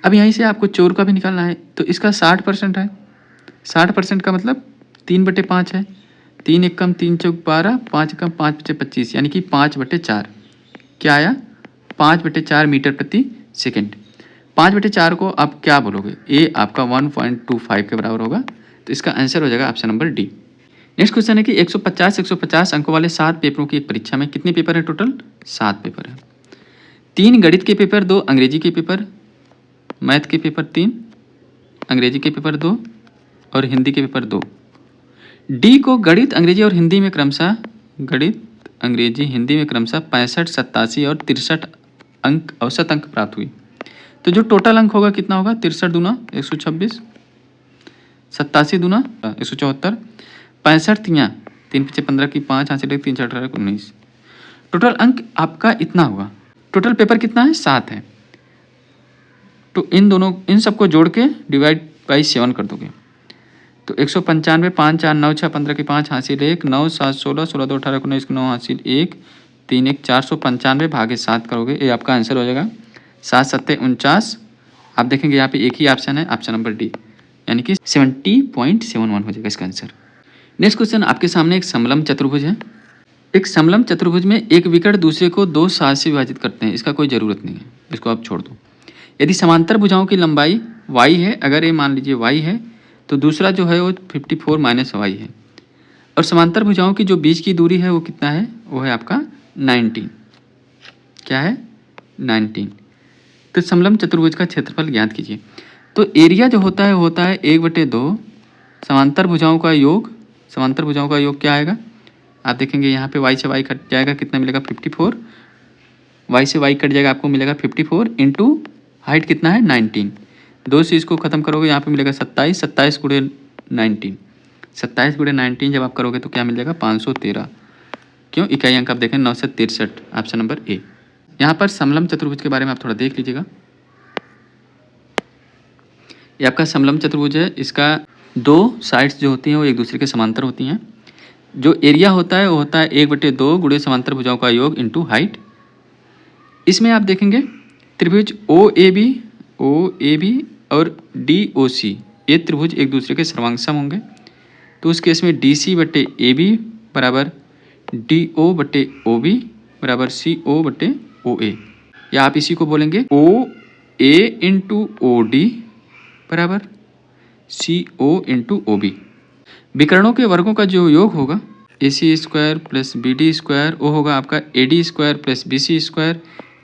अब यहीं से आपको चोर का भी निकालना है तो इसका 60% है। 60% का मतलब 3/5 है। 3 एक कम 3 चौक 12, 5 कम 5/25 यानी कि 5/4। क्या आया? 5/4 मीटर प्रति सेकंड। 5/4 को आप क्या बोलोगे? ये आपका 1.25 के बराबर होगा। तो इसका आंसर हो जाएगा option number D. Next question है कि 150 अंकों वाले 7 पेपरों की एक परीक्षा में कितने पेपर है? टोटल 7 पेपर है। 3 गणित के पेपर, 2 अंग्रेजी के पेपर, मैथ के पेपर 3, अंग्रेजी के पेपर 2 और हिंदी के पेपर 2। डी को गणित अंग्रेजी और हिंदी में क्रमशः 65, 87 और 63 अंक औसत अंक प्राप्त हुई। तो जो टोटल अंक होगा कितना होगा? 63 दूना 126, 87 दूना 174, 65 तियाँ 3 पचे 15 की 5 हासिल 3 4 18 19। टोटल अंक आपका इतना होगा। टोटल पेपर कितना है? 7 है। तो इन सबको जोड़ के डिवाइड बाई 7 कर दोगे तो 195, 5 4 9 6 15 की 5 हासिल 1, 9 7 16, 16 2 18 19 9 हासिल 1, 3 1 495 भागे 7 करोगे। ये आपका आंसर हो जाएगा 7 7 49। आप देखेंगे यहाँ पे एक ही ऑप्शन है, ऑप्शन नंबर डी, यानी कि 70.71 हो जाएगा इसका आंसर। नेक्स्ट क्वेश्चन आपके सामने एक समलंब चतुर्भुज है। एक समलंब चतुर्भुज में एक विकर्ण दूसरे को 2 साथ से विभाजित करते हैं। इसका कोई ज़रूरत नहीं है, इसको आप छोड़ दो। यदि समांतर भुजाओं की लंबाई y है, अगर ये मान लीजिए y है तो दूसरा जो है वो 54 माइनस y है। और समांतर भुजाओं की जो बीच की दूरी है वो कितना है? वो है आपका 19। क्या है? 19। तो समलंब चतुर्भुज का क्षेत्रफल ज्ञात कीजिए। तो एरिया जो होता है वो होता है 1/2 समांतर भुजाओं का योग। समांतर भुजाओं का योग क्या आएगा? आप देखेंगे यहाँ पे y से y कट जाएगा, कितना मिलेगा? 54। y से y कट जाएगा, आपको मिलेगा 54 इंटू हाइट कितना है? 19। 2 से इसको खत्म करोगे यहाँ पे मिलेगा 27, 27 गुणे 19, 27 गुणे 19 जब आप करोगे तो क्या मिल जाएगा? 513। क्यों? इकाई अंक आप देखें 963, ऑप्शन नंबर ए। यहाँ पर समलंब चतुर्भुज के बारे में आप थोड़ा देख लीजिएगा। ये आपका समलंब चतुर्भुज है। इसका 2 साइड्स जो होती हैं वो एक दूसरे के समांतर होती हैं। जो एरिया होता है वो होता है 1/2 गुणे समांतर भुजाओं का योग इंटू हाइट। इसमें आप देखेंगे त्रिभुज ओ ए बी और DOC, ये त्रिभुज एक दूसरे के सर्वांग होंगे। तो उस केस में DC/AB बराबर DO/OB बराबर CO/OA, या आप इसी को बोलेंगे OA इंटू OD बराबर CO/OB। विकर्णों के वर्गों का जो योग होगा AC² प्लस BD² वो होगा आपका AD² plus BC²,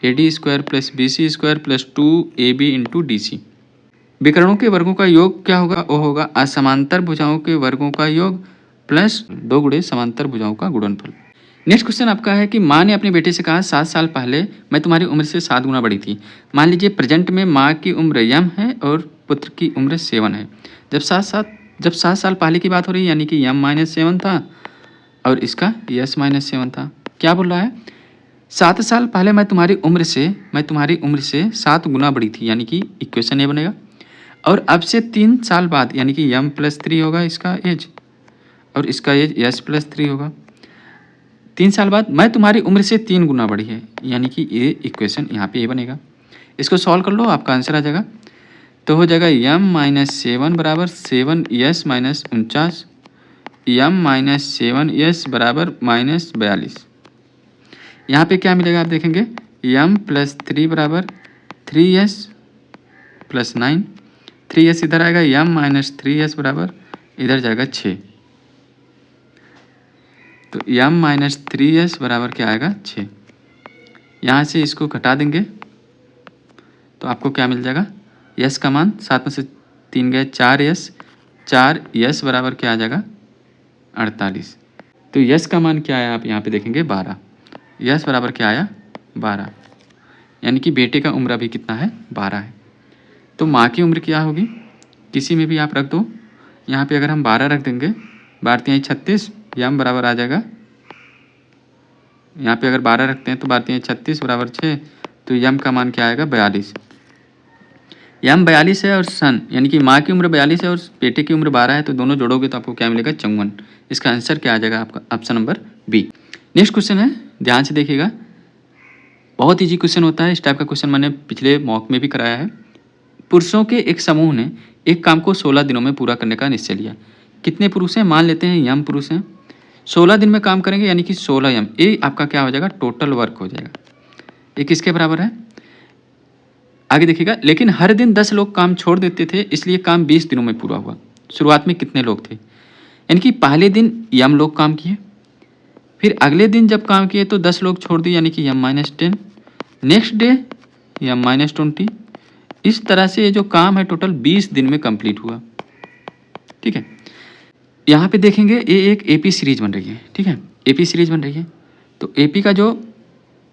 AD² plus BC² plus 2AB into DC। विकर्णों के वर्गों का योग क्या होगा? वो होगा असमांतर भुजाओं के वर्गों का योग प्लस 2 गुणे समांतर भुजाओं का गुणनफल। नेक्स्ट क्वेश्चन आपका है कि माँ ने अपने बेटे से कहा 7 साल पहले मैं तुम्हारी उम्र से 7 गुना बड़ी थी। मान लीजिए प्रेजेंट में माँ की उम्र यम है और पुत्र की उम्र 7 है। जब 7 साल पहले की बात हो रही है यानी कि यम -7 था और इसका यस -7 था। क्या बोल रहा है? 7 साल पहले मैं तुम्हारी उम्र से 7 गुना बड़ी थी, यानी कि इक्वेशन ये बनेगा। और अब से 3 साल बाद यानी कि यम +3 होगा इसका एज और इसका एज यस +3 होगा। 3 साल बाद मैं तुम्हारी उम्र से 3 गुना बड़ी है, यानी कि ये इक्वेशन यहाँ पे ये बनेगा। इसको सॉल्व कर लो, आपका आंसर आ जाएगा। तो हो जाएगा यम -7 बराबर 7s -49, यम -7s बराबर -42। यहाँ पे क्या मिलेगा आप देखेंगे, यम +3 बराबर 3s +9, 3s इधर आएगा, यम -3s बराबर इधर जाएगा 6। तो यम -3s बराबर क्या आएगा 6। यहाँ से इसको घटा देंगे तो आपको क्या मिल जाएगा, यस का मान 7 में से 3 गए 4s, 4s बराबर क्या आ जाएगा 48। तो यस का मान क्या आया आप यहाँ पे देखेंगे 12, यस बराबर क्या आया 12, यानी कि बेटे का उम्र अभी कितना है 12 है। तो माँ की उम्र क्या होगी, किसी में भी आप रख दो। यहाँ पे अगर हम 12 रख देंगे, 12 36, यम बराबर आ जाएगा, यहाँ पे अगर 12 रखते हैं तो 12 36 बराबर 6, तो यम का मान क्या आएगा 42। यम 42 है और सन यानी कि माँ की उम्र 42 है और बेटे की उम्र 12 है, तो दोनों जोड़ोगे तो आपको क्या मिलेगा 54। इसका आंसर क्या आ जाएगा आपका option number B. Next question है, ध्यान से देखिएगा, बहुत ईजी क्वेश्चन होता है। इस टाइप का क्वेश्चन मैंने पिछले मॉक में भी कराया है। पुरुषों के एक समूह ने एक काम को 16 दिनों में पूरा करने का निश्चय लिया। कितने पुरुष हैं, मान लेते हैं यम पुरुष हैं, 16 दिन में काम करेंगे यानी कि 16 यम, ये आपका क्या हो जाएगा टोटल वर्क हो जाएगा। ये किसके बराबर है, आगे देखिएगा। लेकिन हर दिन 10 लोग काम छोड़ देते थे, इसलिए काम 20 दिनों में पूरा हुआ। शुरुआत में कितने लोग थे, यानी कि पहले दिन यम लोग काम किए, फिर अगले दिन जब काम किए तो 10 लोग छोड़ दिए यानी कि यम -10, नेक्स्ट डे यम -20। इस तरह से ये जो काम है टोटल 20 दिन में कंप्लीट हुआ। ठीक है, यहाँ पे देखेंगे ये एक एपी सीरीज बन रही है। ठीक है, एपी सीरीज बन रही है, तो एपी का जो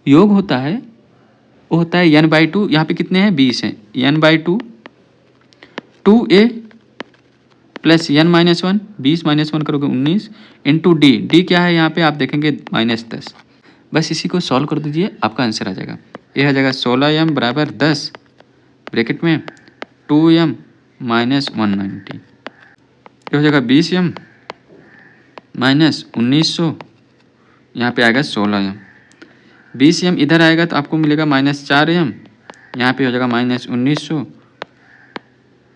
योग होता है वो होता है n/2। यहाँ पे कितने हैं 20 हैं, n/2 2a प्लस n-1, 20 -1 करोगे 19 इंटू डी क्या है यहाँ पे आप देखेंगे -10। बस इसी को सॉल्व कर दीजिए, आपका आंसर आ जाएगा। ये आ जाएगा 16m बराबर 10 ब्रैकेट में 2m -190, ये हो जाएगा 20m -1900, यहाँ पे आएगा 16m। 20m इधर आएगा तो आपको मिलेगा -4m, यहाँ पे हो जाएगा -1900,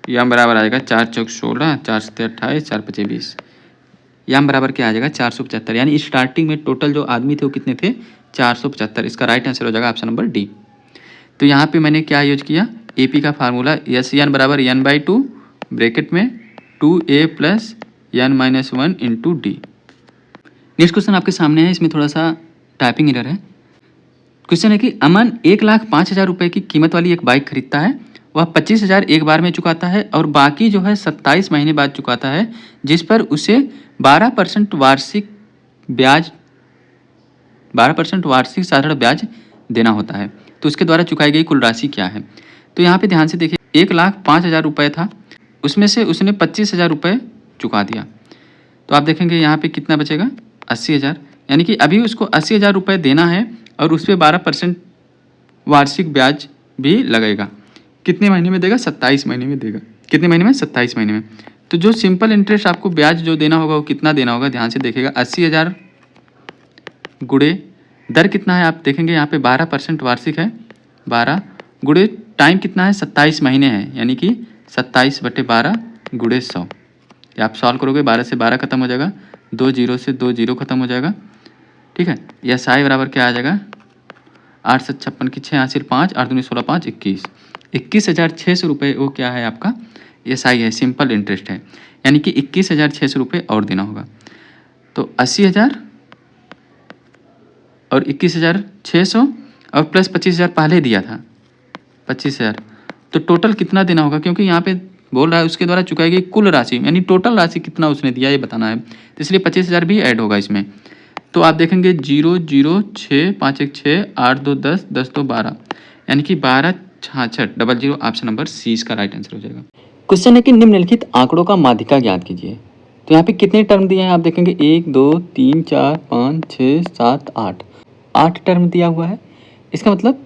यम बराबर आ जाएगा 4 चौक 16, 4 7 28, 4 5 20, यम बराबर क्या आ जाएगा 475। यानी स्टार्टिंग में टोटल जो आदमी थे वो कितने थे 475। इसका राइट आंसर हो जाएगा ऑप्शन नंबर डी। तो यहाँ पे मैंने क्या यूज किया, एपी का फार्मूला SN बराबर n/2 ब्रैकेट में 2a plus n-1 into D. Next question आपके सामने है, इसमें थोड़ा सा टाइपिंग एरर है। क्वेश्चन है कि अमन 1,05,000 रुपये की कीमत वाली एक बाइक खरीदता है, वह 25,000 एक बार में चुकाता है और बाकी जो है 27 महीने बाद चुकाता है, जिस पर उसे 12% वार्षिक साधारण ब्याज देना होता है। तो उसके द्वारा चुकाई गई कुल राशि क्या है। तो यहाँ पे ध्यान से देखिए, 1,05,000 रुपये था, उसमें से उसने 25,000 रुपये चुका दिया, तो आप देखेंगे यहाँ पे कितना बचेगा 80,000, यानी कि अभी उसको 80,000 रुपये देना है और उस पर 12% वार्षिक ब्याज भी लगेगा। कितने महीने में देगा 27 महीने में देगा। कितने महीने में 27 महीने में। तो जो सिंपल इंटरेस्ट आपको ब्याज जो देना होगा वो कितना देना होगा, ध्यान से देखिएगा, 80,000 गुड़े दर कितना है आप देखेंगे यहाँ पे 12% वार्षिक है, 12 गुड़े टाइम कितना है 27 महीने है, यानी कि 27/12 गुड़े 100। ये आप सॉल्व करोगे 12 से 12 खत्म हो जाएगा, 2 जीरो से 2 जीरो खत्म हो जाएगा। ठीक है, यह साई बराबर क्या आ जाएगा 8 7 56 की 6 हासिल 5 8 दूनी 16 5 21, 21,600 रुपये वो क्या है आपका SI है, सिंपल इंटरेस्ट है, यानी कि 21,600 रुपये और देना होगा। तो 80,000 और 21,600 और प्लस 25,000 पहले दिया था 25,000, तो टोटल कितना देना होगा, क्योंकि यहाँ पे बोल रहा है उसके द्वारा चुकाई गई कुल राशि, यानी टोटल राशि कितना उसने दिया ये बताना है, तो इसलिए 25,000 भी ऐड होगा इसमें। तो आप देखेंगे 0 0 6 5 1 6 8 2 10 10 2 12 यानी कि 12 66 00 ऑप्शन नंबर सी इसका राइट आंसर हो जाएगा। क्वेश्चन है कि निम्नलिखित आंकड़ों का माध्यिका ज्ञात कीजिए। तो यहाँ पे कितने टर्म दिए हैं आप देखेंगे 1 2 3 4 5 6 7 8 8 टर्म दिया हुआ है। इसका मतलब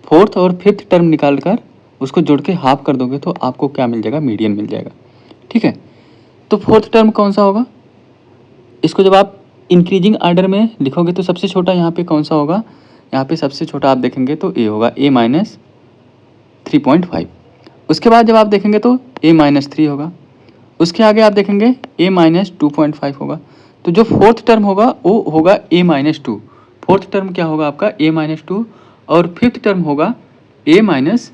फोर्थ और फिफ्थ टर्म निकाल कर उसको जोड़ के हाफ कर दोगे तो आपको क्या मिल जाएगा, मीडियन मिल जाएगा। ठीक है, तो फोर्थ टर्म कौन सा होगा, इसको जब आप इंक्रीजिंग ऑर्डर में लिखोगे तो सबसे छोटा यहाँ पे कौन सा होगा, यहाँ पे सबसे छोटा आप देखेंगे तो ए होगा, ए माइनस 3.5। उसके बाद जब आप देखेंगे तो ए माइनस 3 होगा, उसके आगे आप देखेंगे ए माइनस 2.5 होगा। तो जो फोर्थ टर्म होगा वो होगा ए माइनस 2। फोर्थ टर्म क्या होगा आपका ए माइनस 2 और फिफ्थ टर्म होगा ए माइनस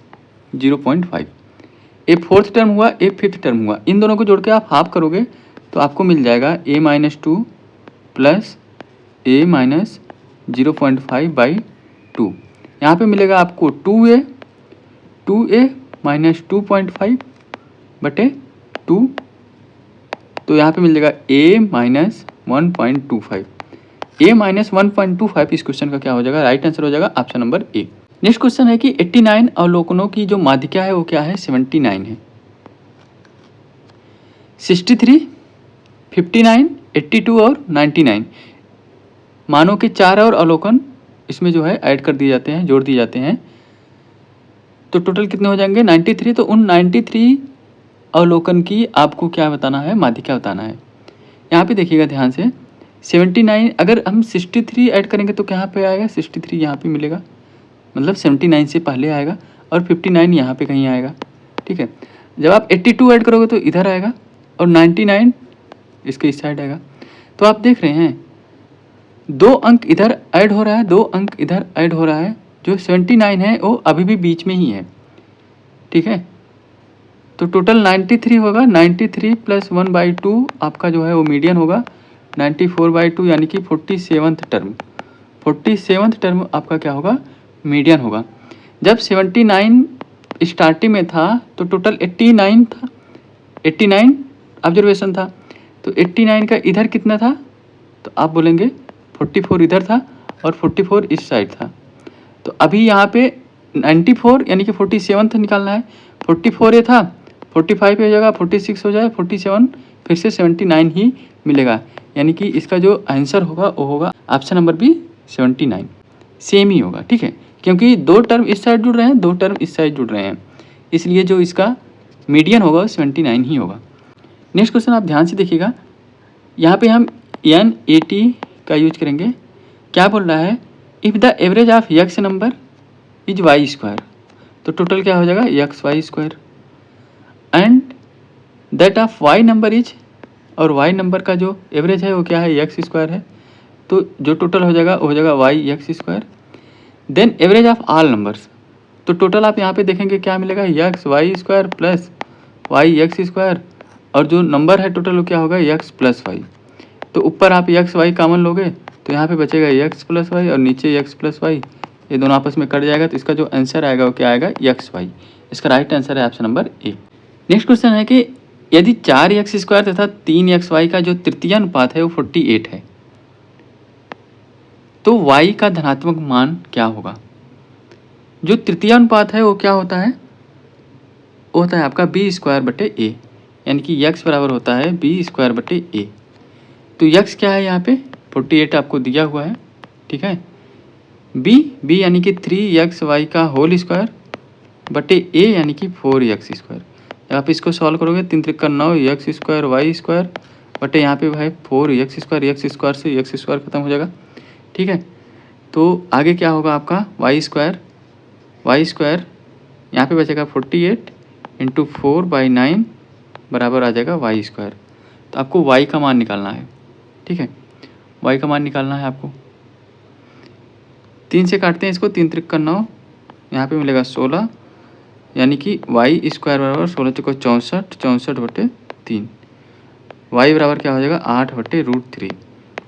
0.5। ए फोर्थ टर्म हुआ, ए फिफ्थ टर्म हुआ, इन दोनों को जोड़ के आप हाफ करोगे तो आपको मिल जाएगा ए माइनस 2 प्लस ए माइनस 0.5/2। यहाँ पे मिलेगा आपको 2a माइनस 2.5 बटे 2, तो यहाँ पे मिल जाएगा a माइनस 1.25। a माइनस 1.25 इस क्वेश्चन का क्या हो जाएगा, राइट आंसर हो जाएगा option number A. Next question है कि 89 अवलोकनों की जो माध्यिका है वो क्या है, 79 है। 63, 59, 82 और 99 मानों के 4 और अवलोकन इसमें जो है ऐड कर दिए जाते हैं, जोड़ दिए जाते हैं, तो टोटल कितने हो जाएंगे 93। तो उन 93 अवलोकन की आपको क्या बताना है, माध्यिका बताना है। यहाँ पे देखिएगा ध्यान से, 79 अगर हम 63 ऐड करेंगे तो कहाँ पे आएगा, 63 यहाँ पे मिलेगा, मतलब 79 से पहले आएगा, और 59 यहाँ पे कहीं आएगा। ठीक है, जब आप 82 ऐड करोगे तो इधर आएगा और 99 इसके इस साइड आएगा। तो आप देख रहे हैं 2 अंक इधर ऐड हो रहा है, 2 अंक इधर ऐड हो रहा है, जो 79 है वो अभी भी बीच में ही है। ठीक है, तो टोटल 93 होगा, 93 प्लस 1/2 आपका जो है वो मीडियन होगा, 94/2 यानी कि 47th टर्म। 47th टर्म आपका क्या होगा, मीडियन होगा। जब 79 स्टार्टिंग में था तो टोटल 89 था, 89 ऑब्जर्वेशन था, तो 89 का इधर कितना था, तो आप बोलेंगे 44 इधर था और 44 इस साइड था। तो अभी यहाँ पे 94 यानी कि 47th निकालना है, 44 ये था, 45 हो जाएगा, 46 हो जाए, 47 फिर से 79 ही मिलेगा, यानी कि इसका जो आंसर होगा वो होगा ऑप्शन नंबर बी 79, सेम ही होगा। ठीक है, क्योंकि 2 टर्म इस साइड जुड़ रहे हैं, 2 टर्म इस साइड जुड़ रहे हैं, इसलिए जो इसका मीडियन होगा 79 ही होगा। नेक्स्ट क्वेश्चन आप ध्यान से देखिएगा, यहाँ पे हम NAT का यूज करेंगे। क्या बोल रहा है, if the average of x number is Y square, तो टोटल क्या हो जाएगा XY square, and that of y number is, और y नंबर का जो एवरेज है वो क्या है, x स्क्वायर है, तो जो टोटल हो जाएगा वो हो जाएगा YX square. Then average of all numbers, तो टोटल आप यहाँ पे देखेंगे क्या मिलेगा, XY square plus YX square, और जो नंबर है टोटल वो क्या होगा x प्लस वाई। तो ऊपर आप XY कॉमन लोगे तो यहाँ पे बचेगा x प्लस वाई और नीचे x प्लस वाई, ये दोनों आपस में कट जाएगा, तो इसका जो आंसर आएगा वो क्या आएगा, XY। इसका राइट आंसर है option number A. Next question है कि यदि 4x स्क्वायर तथा 3xy का जो तृतीय अनुपात है वो 48 है, तो y का धनात्मक मान क्या होगा। जो तृतीय अनुपात है वो क्या होता है, वो होता है आपका b स्क्वायर बटे a, यानी कि x बराबर होता है b स्क्वायर बटे a। तो x क्या है यहाँ पे 48 आपको दिया हुआ है। ठीक है, b यानी कि 3xy का होल स्क्वायर बटे a यानी कि 4x स्क्वायर। जब आप इसको सॉल्व करोगे 3 त्रिक 9 x स्क्वायर y स्क्वायर बटे यहाँ पे भाई 4x स्क्वायर से x स्क्वायर खत्म हो जाएगा। ठीक है, तो आगे क्या होगा आपका y स्क्वायर यहाँ पे बचेगा 48 इंटू 4/9 बराबर आ जाएगा y स्क्वायर। तो आपको y का मान निकालना है। ठीक है, y का मान निकालना है आपको। 3 से काटते हैं इसको, 3 त्रिक 9, यहाँ पे मिलेगा 16, यानी कि y स्क्वायर बराबर 16 चौको 64, 64 बटे 3, y बराबर क्या हो जाएगा 8/√3।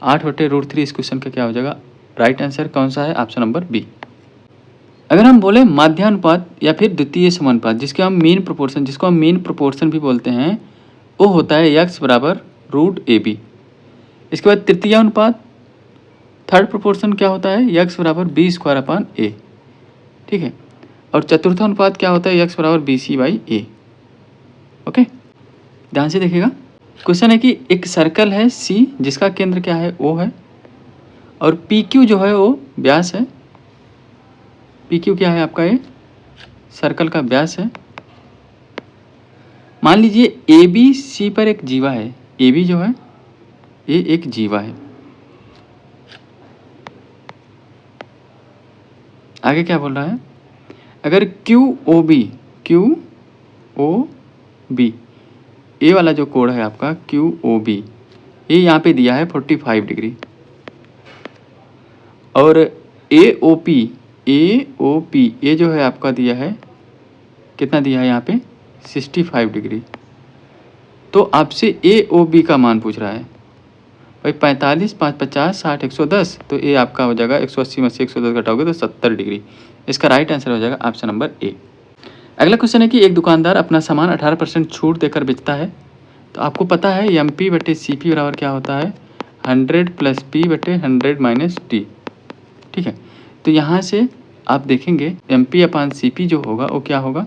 8/√3 इस क्वेश्चन का क्या हो जाएगा, राइट आंसर कौन सा है, ऑप्शन नंबर बी। अगर हम बोले माध्यानुपात या फिर द्वितीय समानुपात, जिसको हम मीन प्रोपोर्शन भी बोलते हैं, वो होता है x बराबर √AB। इसके बाद तृतीय अनुपात थर्ड प्रोपोर्शन क्या होता है, यक्स बराबर बी स्क्वायर अपॉन ए, ठीक है। और चतुर्थ अनुपात क्या होता है, यक्स बराबर B C by A. Okay, ध्यान से देखिएगा। क्वेश्चन है कि एक सर्कल है सी जिसका केंद्र क्या है, ओ है, और पी क्यू जो है वो व्यास है। पी क्यू क्या है आपका, ये सर्कल का व्यास है। मान लीजिए ए बी सी पर एक जीवा है, ए बी जो है ये एक जीवा है। आगे क्या बोल रहा है, अगर क्यू ओ बी, ए वाला जो कोण है आपका क्यू ओ बी, ये यहाँ पे दिया है 45 डिग्री, और ए ओ पी ये जो है आपका दिया है, कितना दिया है यहाँ पे 65 डिग्री। तो आपसे ए ओ बी का मान पूछ रहा है भाई, 45 5 50 60 110, तो ये आपका हो जाएगा 180 में से 110 घटाओगे तो 70 डिग्री। इसका राइट आंसर हो जाएगा ऑप्शन नंबर ए। अगला क्वेश्चन है कि एक दुकानदार अपना सामान 18% छूट देकर बेचता है। तो आपको पता है एम पी बटे सी पी बराबर क्या होता है, 100 प्लस पी बटे 100 माइनस टी, ठीक है। तो यहाँ से आप देखेंगे M P upon C P जो होगा वो क्या होगा,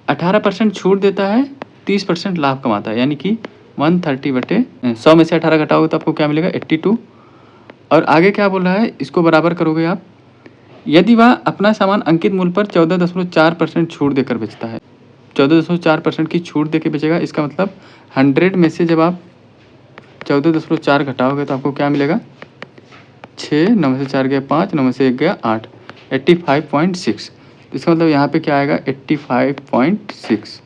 18% छूट देता है, 30% लाभ कमाता है, यानी कि 130 बटे 100 में से 18 घटाओगे तो आपको क्या मिलेगा 82। और आगे क्या बोल रहा है, इसको बराबर करोगे आप, यदि वह अपना सामान अंकित मूल्य पर 14.4% छूट देकर बेचता है। 14.4% की छूट देकर बेचेगा, इसका मतलब 100 में से जब आप 14.4 घटाओगे तो आपको क्या मिलेगा 6, 9 में से 4 गया 5, 9 में से 1 गया 8, 85.6। तो इसका मतलब यहाँ पे क्या आएगा 85.6।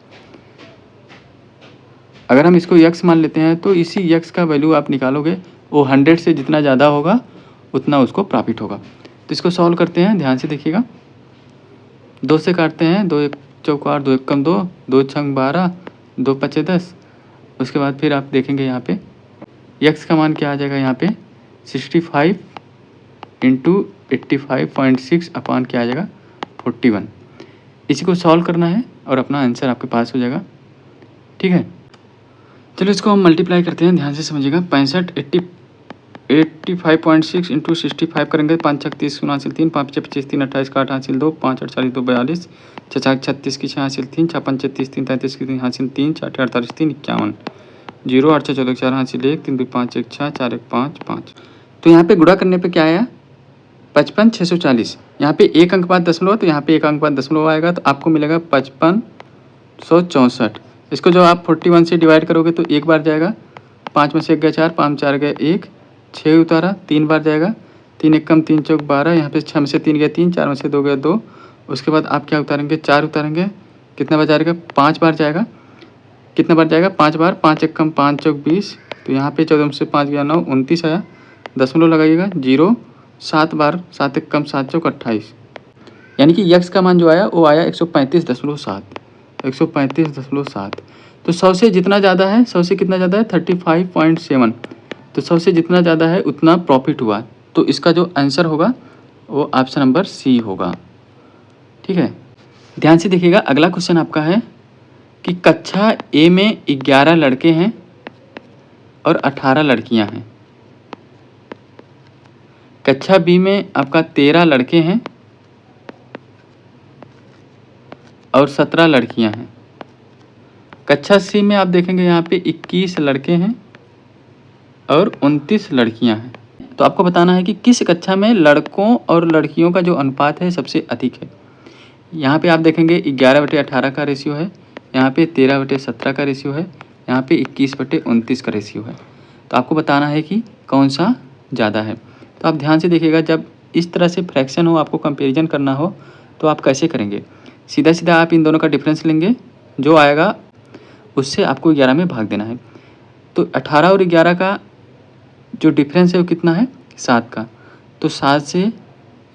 अगर हम इसको यक्स मान लेते हैं तो इसी यक्स का वैल्यू आप निकालोगे, वो 100 से जितना ज़्यादा होगा उतना उसको प्रॉफिट होगा। तो इसको सॉल्व करते हैं, ध्यान से देखिएगा। 2 से काटते हैं, 2 1 चौक 8, 2 1 कम 2, 2 छंग 12, 2 5 10। उसके बाद फिर आप देखेंगे यहाँ पे यक्स का मान क्या आ जाएगा, यहाँ पे 65 इंटू 85.6 अपान क्या आ जाएगा 41। इसी को सॉल्व करना है और अपना आंसर आपके पास हो जाएगा, ठीक है। चलो इसको हम मल्टीप्लाई करते हैं, ध्यान से समझिएगा। 85.6 इंटू 65 करेंगे, 5 छक 30 59 3, 5 5 25 3 28 का 8 हासिल 2, 5 8 40 2 42, 6 6 36 की 6 हासिल 3, 6 5 36 3 33 की 3 हासिल 3, 4 8 48 3 51, 0 8 6 14 4 हासिल 1, 3 2 5 1 6 4 1 5 5। तो यहाँ पे गुणा करने पे क्या आया 55 640। यहाँ पे एक अंक बाद दशमलव, तो यहाँ पे एक अंक बाद दशमलव आएगा, तो आपको मिलेगा 5564। इसको जो आप 41 से डिवाइड करोगे तो एक बार जाएगा, 5 में से 1 गया 4, 5 4 गया 1, 6 उतारा, 3 बार जाएगा, 3 1 कम 3 चौक 12, यहाँ पे 6 में से 3 गया 3, 4 में से 2 गया 2। उसके बाद आप क्या उतारेंगे 4 उतारेंगे, कितना बार जाएगा 5 बार जाएगा, कितना बार जाएगा 5 बार, 5 1 कम 5 चौक 20, तो यहाँ पे 14 में से 5 गया 9, 29 आया, दशमलव लगाइएगा 0, 7 बार, 7 1 कम 7 चौक 28, यानी कि यक्स का मान जो आया वो आया 135.7, 135.7। तो 100 से जितना ज़्यादा है, 100 से कितना ज़्यादा है 35.7, तो 100 से जितना ज़्यादा है उतना प्रॉफिट हुआ। तो इसका जो आंसर होगा वो ऑप्शन नंबर सी होगा, ठीक है। ध्यान से देखिएगा, अगला क्वेश्चन आपका है कि कक्षा ए में 11 लड़के हैं और 18 लड़कियां हैं। कक्षा बी में आपका 13 लड़के हैं और 17 लड़कियां हैं। कक्षा सी में आप देखेंगे यहाँ पे 21 लड़के हैं और 29 लड़कियां हैं। तो आपको बताना है कि किस कक्षा में लड़कों और लड़कियों का जो अनुपात है सबसे अधिक है। यहाँ पे आप देखेंगे 11/18 का रेशियो है, यहाँ पे 13/17 का रेशियो है, यहाँ पे 21/29 का रेशियो है। तो आपको बताना है कि कौन सा ज़्यादा है। तो आप ध्यान से देखिएगा, जब इस तरह से फ्रैक्शन हो, आपको कंपैरिजन करना हो तो आप कैसे करेंगे। सीधा सीधा आप इन दोनों का डिफरेंस लेंगे, जो आएगा उससे आपको 11 में भाग देना है। तो 18 और 11 का जो डिफरेंस है वो कितना है 7 का, तो 7 से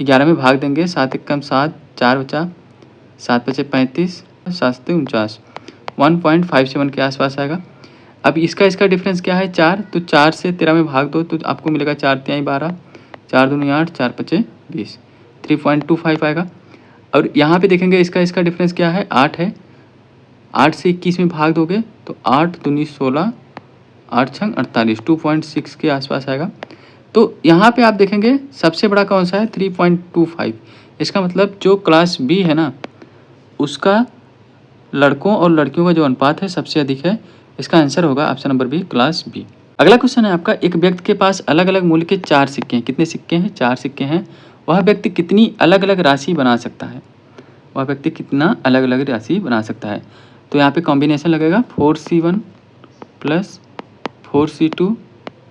11 में भाग देंगे, 7 1 कम 7, 4 बचा, 7 बचे 35, 7 से 49, 1.57 के आसपास आएगा। अब इसका डिफरेंस क्या है 4, तो 4 से 13 में भाग दो तो आपको मिलेगा 4 3 12, 4 दूनी 8, 4 5 20, 3.25 आएगा। और यहाँ पे देखेंगे इसका डिफरेंस क्या है 8 है, 8 से 21 में भाग दोगे तो 8 दूनी 16, 8 छंग 48, 2.6 के आसपास आएगा। तो यहाँ पे आप देखेंगे सबसे बड़ा कौन सा है 3.25। इसका मतलब जो क्लास बी है ना उसका लड़कों और लड़कियों का जो अनुपात है सबसे अधिक है। इसका आंसर होगा option number B class B. अगला क्वेश्चन है आपका, एक व्यक्ति के पास अलग अलग मूल्य के 4 सिक्के हैं। कितने सिक्के हैं? 4 सिक्के हैं। वह व्यक्ति कितनी अलग अलग राशि बना सकता है? वह व्यक्ति कितना अलग अलग राशि बना सकता है? तो यहाँ पे कॉम्बिनेशन लगेगा 4C1 plus 4C2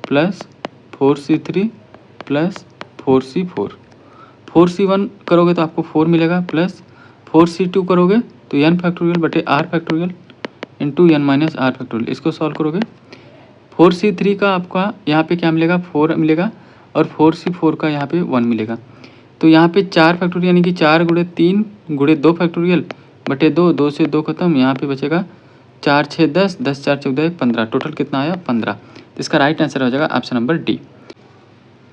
plus 4C3 plus 4C4। 4C1 करोगे तो आपको 4 मिलेगा, प्लस 4C2 करोगे तो n फैक्टोरियल बटे r factorial into n minus r factorial. इसको सॉल्व करोगे 4C3 का आपका यहाँ पे क्या मिलेगा 4 मिलेगा, और 4C4 का यहाँ पे 1 मिलेगा। तो यहाँ पे 4 फैक्टोरियल यानी कि 4 गुणे 3 गुणे 2 फैक्टोरियल बटे 2, 2 से 2 खत्म, यहाँ पे बचेगा 4 6 10, 10 4 14 15, टोटल कितना आया 15। तो इसका राइट आंसर हो जाएगा option number D.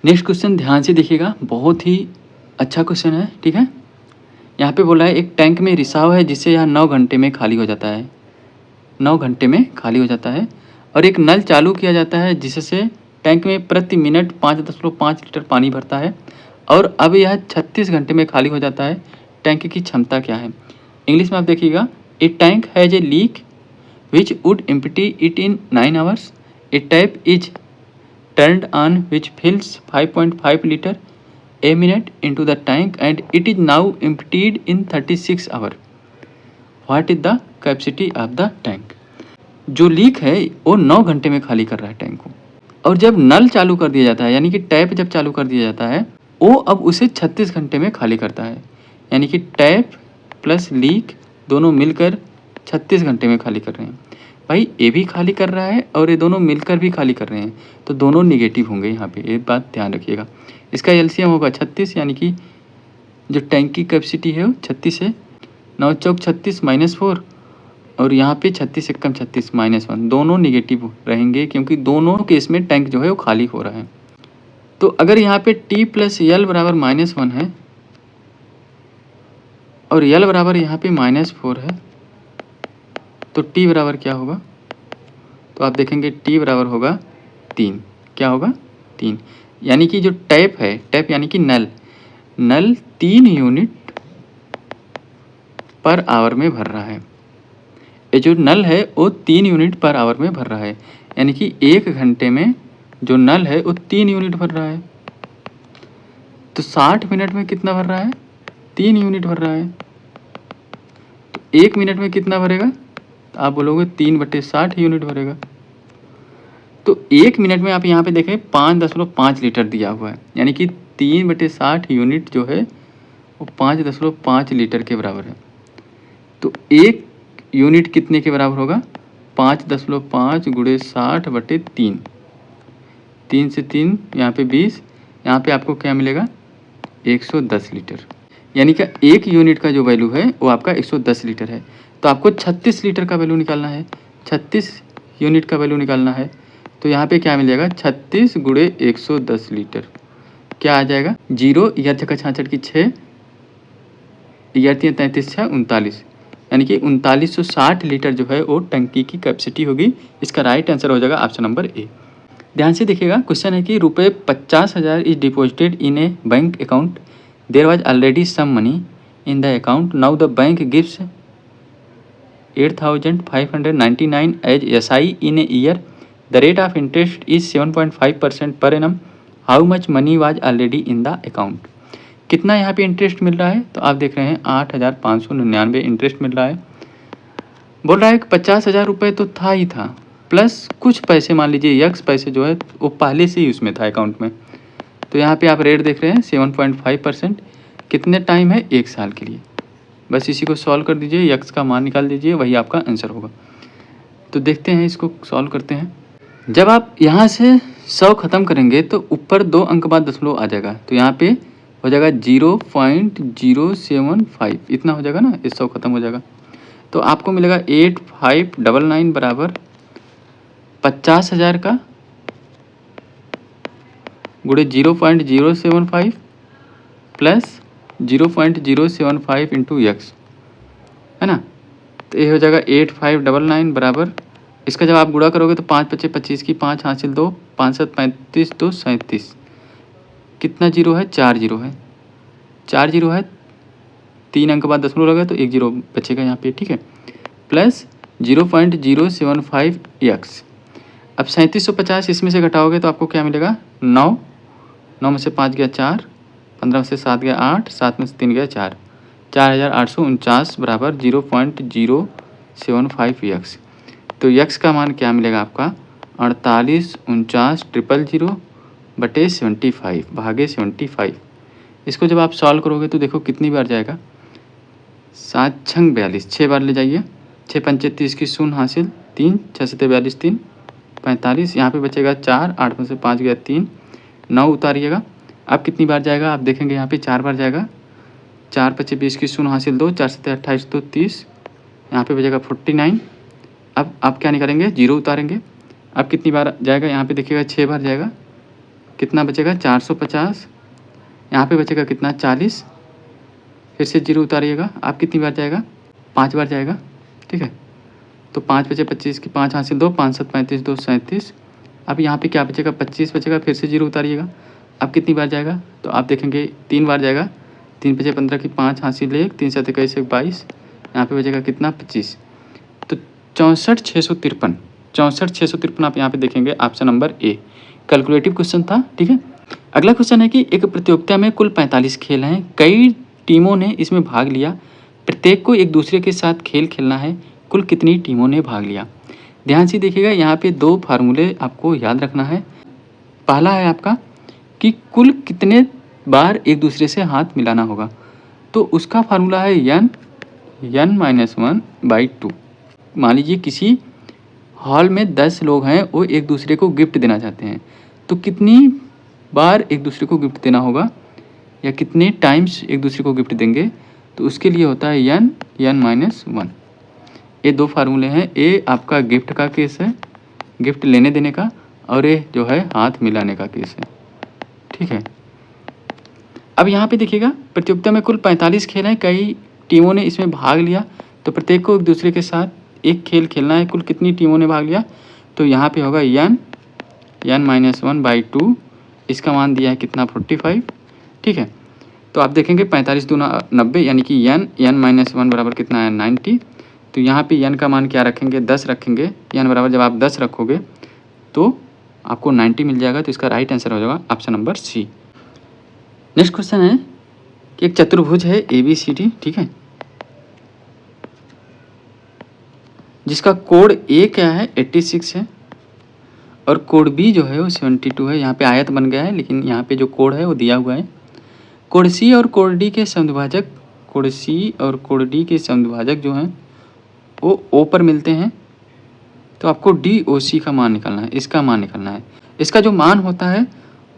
Next question ध्यान से देखिएगा, बहुत ही अच्छा क्वेश्चन है, ठीक है। यहाँ पे बोला है एक टैंक में रिसाव है जिससे यह 9 घंटे में खाली हो जाता है, 9 घंटे में खाली हो जाता है, और एक नल चालू किया जाता है जिससे टैंक में प्रति मिनट 5.5 लीटर पानी भरता है, और अब यह 36 घंटे में खाली हो जाता है। टैंक की क्षमता क्या है? इंग्लिश में आप देखिएगा, a tank has a leak which would empty it in 9 hours. A tap is turned on which fills 5.5 liter a minute into the tank and it is now emptied in 36 hours. What is the capacity of the tank? जो leak है वो 9 घंटे में खाली कर रहा है tank को, और जब नल चालू कर दिया जाता है यानी कि टैप जब चालू कर दिया जाता है वो अब उसे 36 घंटे में खाली करता है। यानी कि टैप प्लस लीक दोनों मिलकर 36 घंटे में खाली कर रहे हैं। भाई ये भी खाली कर रहा है और ये दोनों मिलकर भी खाली कर रहे हैं, तो दोनों निगेटिव होंगे यहाँ पे, ये बात ध्यान रखिएगा। इसका एलसीएम होगा 36, यानी कि जो टैंक की कैपेसिटी है वो 36 है। 9 चौक 36 माइनस 4, और यहाँ पे 36 एकम 36 माइनस 1, दोनों निगेटिव रहेंगे क्योंकि दोनों केस में टैंक जो है वो खाली हो रहा है। तो अगर यहाँ पे टी प्लस यल बराबर -1 है और यल बराबर यहाँ पे -4 है, तो टी बराबर क्या होगा? तो आप देखेंगे टी बराबर होगा 3। क्या होगा? 3। यानी कि जो टैप है, टैप यानी कि नल 3 यूनिट पर आवर में भर रहा है। ये जो नल है वो 3 यूनिट पर आवर में भर रहा है, यानी कि 1 घंटे में जो नल है वो 3 यूनिट भर रहा है। तो 60 मिनट में कितना भर रहा है? 3 यूनिट भर रहा है। तो 1 मिनट में कितना भरेगा? आप बोलोगे 3/60 यूनिट भरेगा। तो 1 मिनट में आप यहाँ पे देखें 5.5 लीटर दिया हुआ है, यानी कि 3/60 यूनिट जो है वो 5.5 लीटर के बराबर है। तो 1 यूनिट कितने के बराबर होगा? 5.5 गुणे 60/3, 3 से 3 यहाँ पे 20, यहाँ पे आपको क्या मिलेगा? 110 लीटर। यानी कि 1 यूनिट का जो वैल्यू है वो आपका 110 लीटर है। तो आपको 36 लीटर का वैल्यू निकालना है, 36 यूनिट का वैल्यू निकालना है। तो यहाँ पे क्या मिल जाएगा? 36 गुणे 110 लीटर क्या आ जाएगा? 0 11 66 की 6, 33 6 39, यानी कि 3960 लीटर जो है वो टंकी की कैपेसिटी होगी। इसका राइट आंसर हो जाएगा ऑप्शन नंबर ए। ध्यान से देखिएगा, क्वेश्चन है कि रुपये 50,000 is deposited in a bank account, there was already some money in the account, now the bank gives 8,599 as SI in a year. The rate of interest is 7.5% per annum. How much money was already in the account? कितना यहाँ पे interest मिल रहा है? तो आप देख रहे हैं 8,599 इंटरेस्ट मिल रहा है। बोल रहा है कि 50,000 रुपये तो था ही था, प्लस कुछ पैसे मान लीजिए यक्स पैसे जो है वो पहले से ही उसमें था अकाउंट में। तो यहाँ पे आप रेट देख रहे हैं 7.5%। कितने टाइम है? 1 साल के लिए। बस इसी को सॉल्व कर दीजिए, यक्स का मान निकाल दीजिए, वही आपका आंसर होगा। तो देखते हैं, इसको सॉल्व करते हैं। जब आप यहाँ से 100 ख़त्म करेंगे तो ऊपर 2 अंक बाद दशमलव आ जाएगा, तो यहाँ पे हो जाएगा 0.075, इतना हो जाएगा ना, इस 100 ख़त्म हो जाएगा। तो आपको मिलेगा 8599 बराबर 50,000 का गुणे 0.075 प्लस 0.075 इंटू यक्स, है ना। तो ये हो जाएगा 8599 बराबर, इसका जब आप गुणा करोगे तो 5 × 5 = 25 की 5 हासिल 2, 5 × 7 = 35, 2 × 37, कितना जीरो है, 4 जीरो है, 4 जीरो है, 3 अंक बाद दशमलव लगा तो 1 जीरो बचेगा यहाँ पे, ठीक है, प्लस 0.075 x। अब 3750 इसमें से घटाओगे तो आपको क्या मिलेगा, 9, 9 में से 5 गया 4, 15 में से 7 गया 8, 7 में से 3 गया 4, 4849 बराबर 0.075 x। तो x का मान क्या मिलेगा आपका, 4849,000 बटे 75 भागे 75। इसको जब आप सॉल्व करोगे तो देखो कितनी बार जाएगा, 7 छंग 42, 6 बार ले जाइए, 6 पंचे 30 की शून्य हासिल, 3 6 सत्ते 42, 3 45, यहाँ पे बचेगा 4, 8 में से 5 गया 3, 9 उतारिएगा। अब कितनी बार जाएगा आप देखेंगे, यहाँ पे 4 बार जाएगा, 4 पच्चे 20 की शून्य हासिल 2, 4 सत्ते 28 तो 30, यहाँ पे बचेगा 49। अब आप क्या निकालेंगे, जीरो उतारेंगे। अब कितनी बार जाएगा, यहाँ पे देखिएगा 6 बार जाएगा, कितना बचेगा 450, यहाँ पे बचेगा कितना 40, फिर से जीरो उतारिएगा। आप कितनी बार जाएगा, 5 बार जाएगा, ठीक है, तो 5 बचे 25 की 5 हासिल 2, 5 7 35 2 37। अब यहाँ पे क्या बचेगा, 25 बचेगा, फिर से जीरो उतारिएगा। अब कितनी बार जाएगा, तो आप देखेंगे 3 बार जाएगा, 3 बचे 15 की 5 हासिल 1, 3 7 21 22, यहाँ पे बचेगा कितना 25। तो 64,653, 64,653 आप यहाँ पे देखेंगे, option number A calculative question था, ठीक है। अगला क्वेश्चन है कि एक प्रतियोगिता में कुल 45 खेल हैं, कई टीमों ने इसमें भाग लिया, प्रत्येक को एक दूसरे के साथ खेल खेलना है, कुल कितनी टीमों ने भाग लिया। ध्यान से देखिएगा, यहाँ पे 2 फार्मूले आपको याद रखना है। पहला है आपका कि कुल कितने बार एक दूसरे से हाथ मिलाना होगा, तो उसका फार्मूला है n-1/2। मान लीजिए किसी हॉल में 10 लोग हैं, वो एक दूसरे को गिफ्ट देना चाहते हैं, तो कितनी बार एक दूसरे को गिफ्ट देना होगा या कितने टाइम्स एक दूसरे को गिफ्ट देंगे, तो उसके लिए होता है n-1। ये 2 फार्मूले हैं, ये आपका गिफ्ट का केस है, गिफ्ट लेने देने का, और ये जो है हाथ मिलाने का केस है, ठीक है। अब यहाँ पे देखिएगा, प्रतियोगिता में कुल 45 खेल हैं, कई टीमों ने इसमें भाग लिया, तो प्रत्येक को एक दूसरे के साथ एक खेल खेलना है, कुल कितनी टीमों ने भाग लिया, तो यहाँ पे होगा n-1/2, इसका मान दिया है कितना 45, ठीक है। तो आप देखेंगे 45 दूना 90, यानी कि n-1 बराबर कितना है 90। तो यहाँ पे n का मान क्या रखेंगे, 10 रखेंगे, n बराबर जब आप 10 रखोगे तो आपको 90 मिल जाएगा, तो इसका राइट आंसर हो जाएगा option number C. Next question है कि एक चतुर्भुज है ABCD, ठीक है, जिसका कोड A क्या है 86 है और कोड B जो है वो 72 है। यहाँ पे आयत बन गया है, लेकिन यहाँ पे जो कोड है वो दिया हुआ है। कोड C और कोड D के समद्विभाजक, कोड C और कोड D के समद्विभाजक जो हैं वो O पर मिलते हैं, तो आपको DOC का मान निकालना है, इसका मान निकालना है। इसका जो मान होता है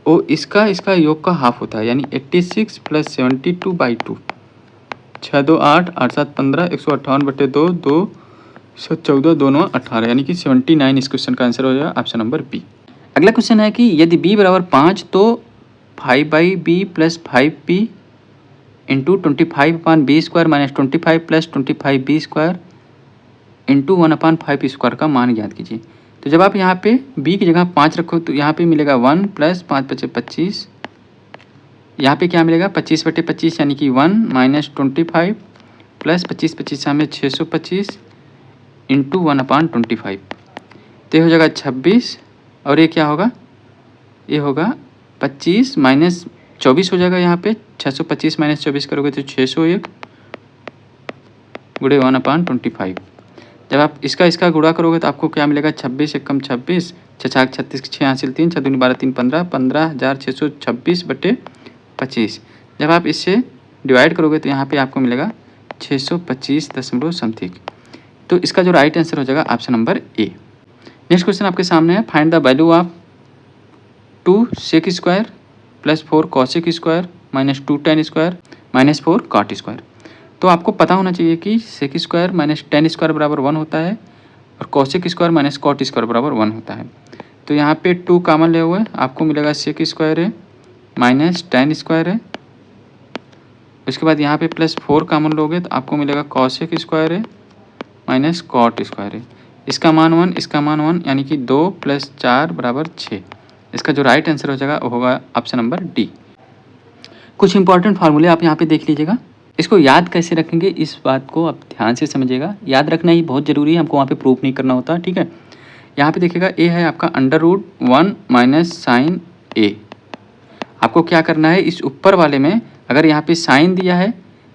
वो इसका योग का हाफ होता है, यानी 86 + 72/2, 6 2 8 8 7 15, 158/2, 214, 2 9 18, यानी कि 79 इस क्वेश्चन का आंसर हो जाएगा ऑप्शन नंबर बी। अगला क्वेश्चन है कि यदि b बराबर 5 तो 5/b + 5p into 25/b² - 25 + 25b² into 1/5p² का मान ज्ञात कीजिए। तो जब आप यहाँ पे b की जगह 5 रखो तो यहाँ पे मिलेगा 1 + 5 × 25, यहाँ पे क्या मिलेगा 25/25, यानी कि 1 - 25 प्लस 25 में 625 इंटू 1/25, तो ये हो जाएगा 26। और ये क्या होगा, ये होगा 25 - 24 हो जाएगा। यहाँ पे 625 - 24 करोगे तो 601 गुणे 1/25। जब आप इसका गुणा करोगे तो आपको क्या मिलेगा, 26 × 26, 6 36 6 हासिल 3, 6 दूनी 12 3 15, 15,626/25। जब आप इससे डिवाइड करोगे तो यहाँ पे आपको मिलेगा 625 दशमलव समथिंग। तो इसका जो राइट आंसर हो जाएगा option number A. Next question आपके सामने है, find the value of 2 sec² + 4 cos² - 2 tan² - 4 cot²। तो आपको पता होना चाहिए कि sec² - tan² बराबर 1 होता है और cosec² - cot² बराबर 1 होता है। तो यहाँ पे 2 कॉमन ले हुए आपको मिलेगा sec² है माइनस tan² है। उसके बाद यहाँ पे +4 कॉमन लोगे तो आपको मिलेगा cosec² है माइनस cot² है। इसका मान 1, इसका मान 1, यानी कि 2 + 4 = 6। इसका जो राइट आंसर हो जाएगा वो होगा ऑप्शन नंबर डी। कुछ इंपॉर्टेंट फार्मूले आप यहाँ पे देख लीजिएगा। इसको याद कैसे रखेंगे इस बात को आप ध्यान से समझिएगा। याद रखना ही बहुत ज़रूरी है, हमको वहाँ पे प्रूफ नहीं करना होता, ठीक है। यहाँ पे देखिएगा ए है आपका √1 माइनस साइन ए। आपको क्या करना है, इस ऊपर वाले में अगर यहाँ पे साइन दिया है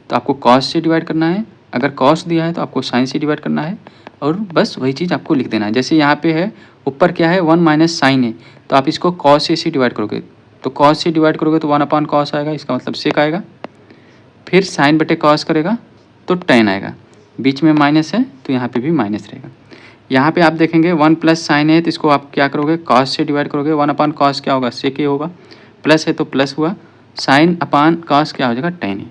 तो आपको कॉस से डिवाइड करना है, अगर कॉस दिया है तो आपको साइन से डिवाइड करना है, और बस वही चीज़ आपको लिख देना है। जैसे यहाँ पे है ऊपर क्या है 1 माइनस साइन है, तो आप इसको कॉस ए से डिवाइड करोगे, तो कॉस से डिवाइड करोगे तो 1/cos आएगा, इसका मतलब सेक आएगा। फिर साइन बटे कॉस करेगा तो टेन आएगा, बीच में माइनस है तो यहाँ पे भी माइनस रहेगा। यहाँ पे आप देखेंगे 1 प्लस साइन है तो इसको आप क्या करोगे, कॉस से डिवाइड करोगे, 1/cos क्या होगा, सेक ए होगा, प्लस है तो प्लस हुआ, साइन अपान कॉस क्या हो जाएगा, टेन ए।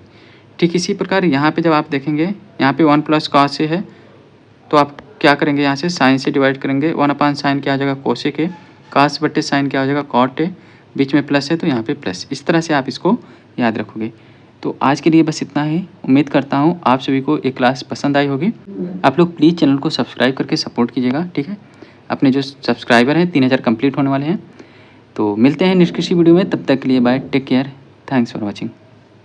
ठीक इसी प्रकार यहाँ पे जब आप देखेंगे यहाँ पे 1 प्लस कॉस ए है तो आप क्या करेंगे, यहाँ से साइन से डिवाइड करेंगे, 1/sin क्या हो जाएगा, कोसेक ए, कॉस बटे साइन क्या हो जाएगा, कॉट ए, बीच में प्लस है तो यहाँ पे प्लस। इस तरह से आप इसको याद रखोगे। तो आज के लिए बस इतना ही। उम्मीद करता हूँ आप सभी को ये क्लास पसंद आई होगी। आप लोग प्लीज़ चैनल को सब्सक्राइब करके सपोर्ट कीजिएगा, ठीक है। अपने जो सब्सक्राइबर हैं 3000 कंप्लीट होने वाले हैं। तो मिलते हैं नेक्स्ट किसी वीडियो में, तब तक के लिए bye, take care, thanks for watching.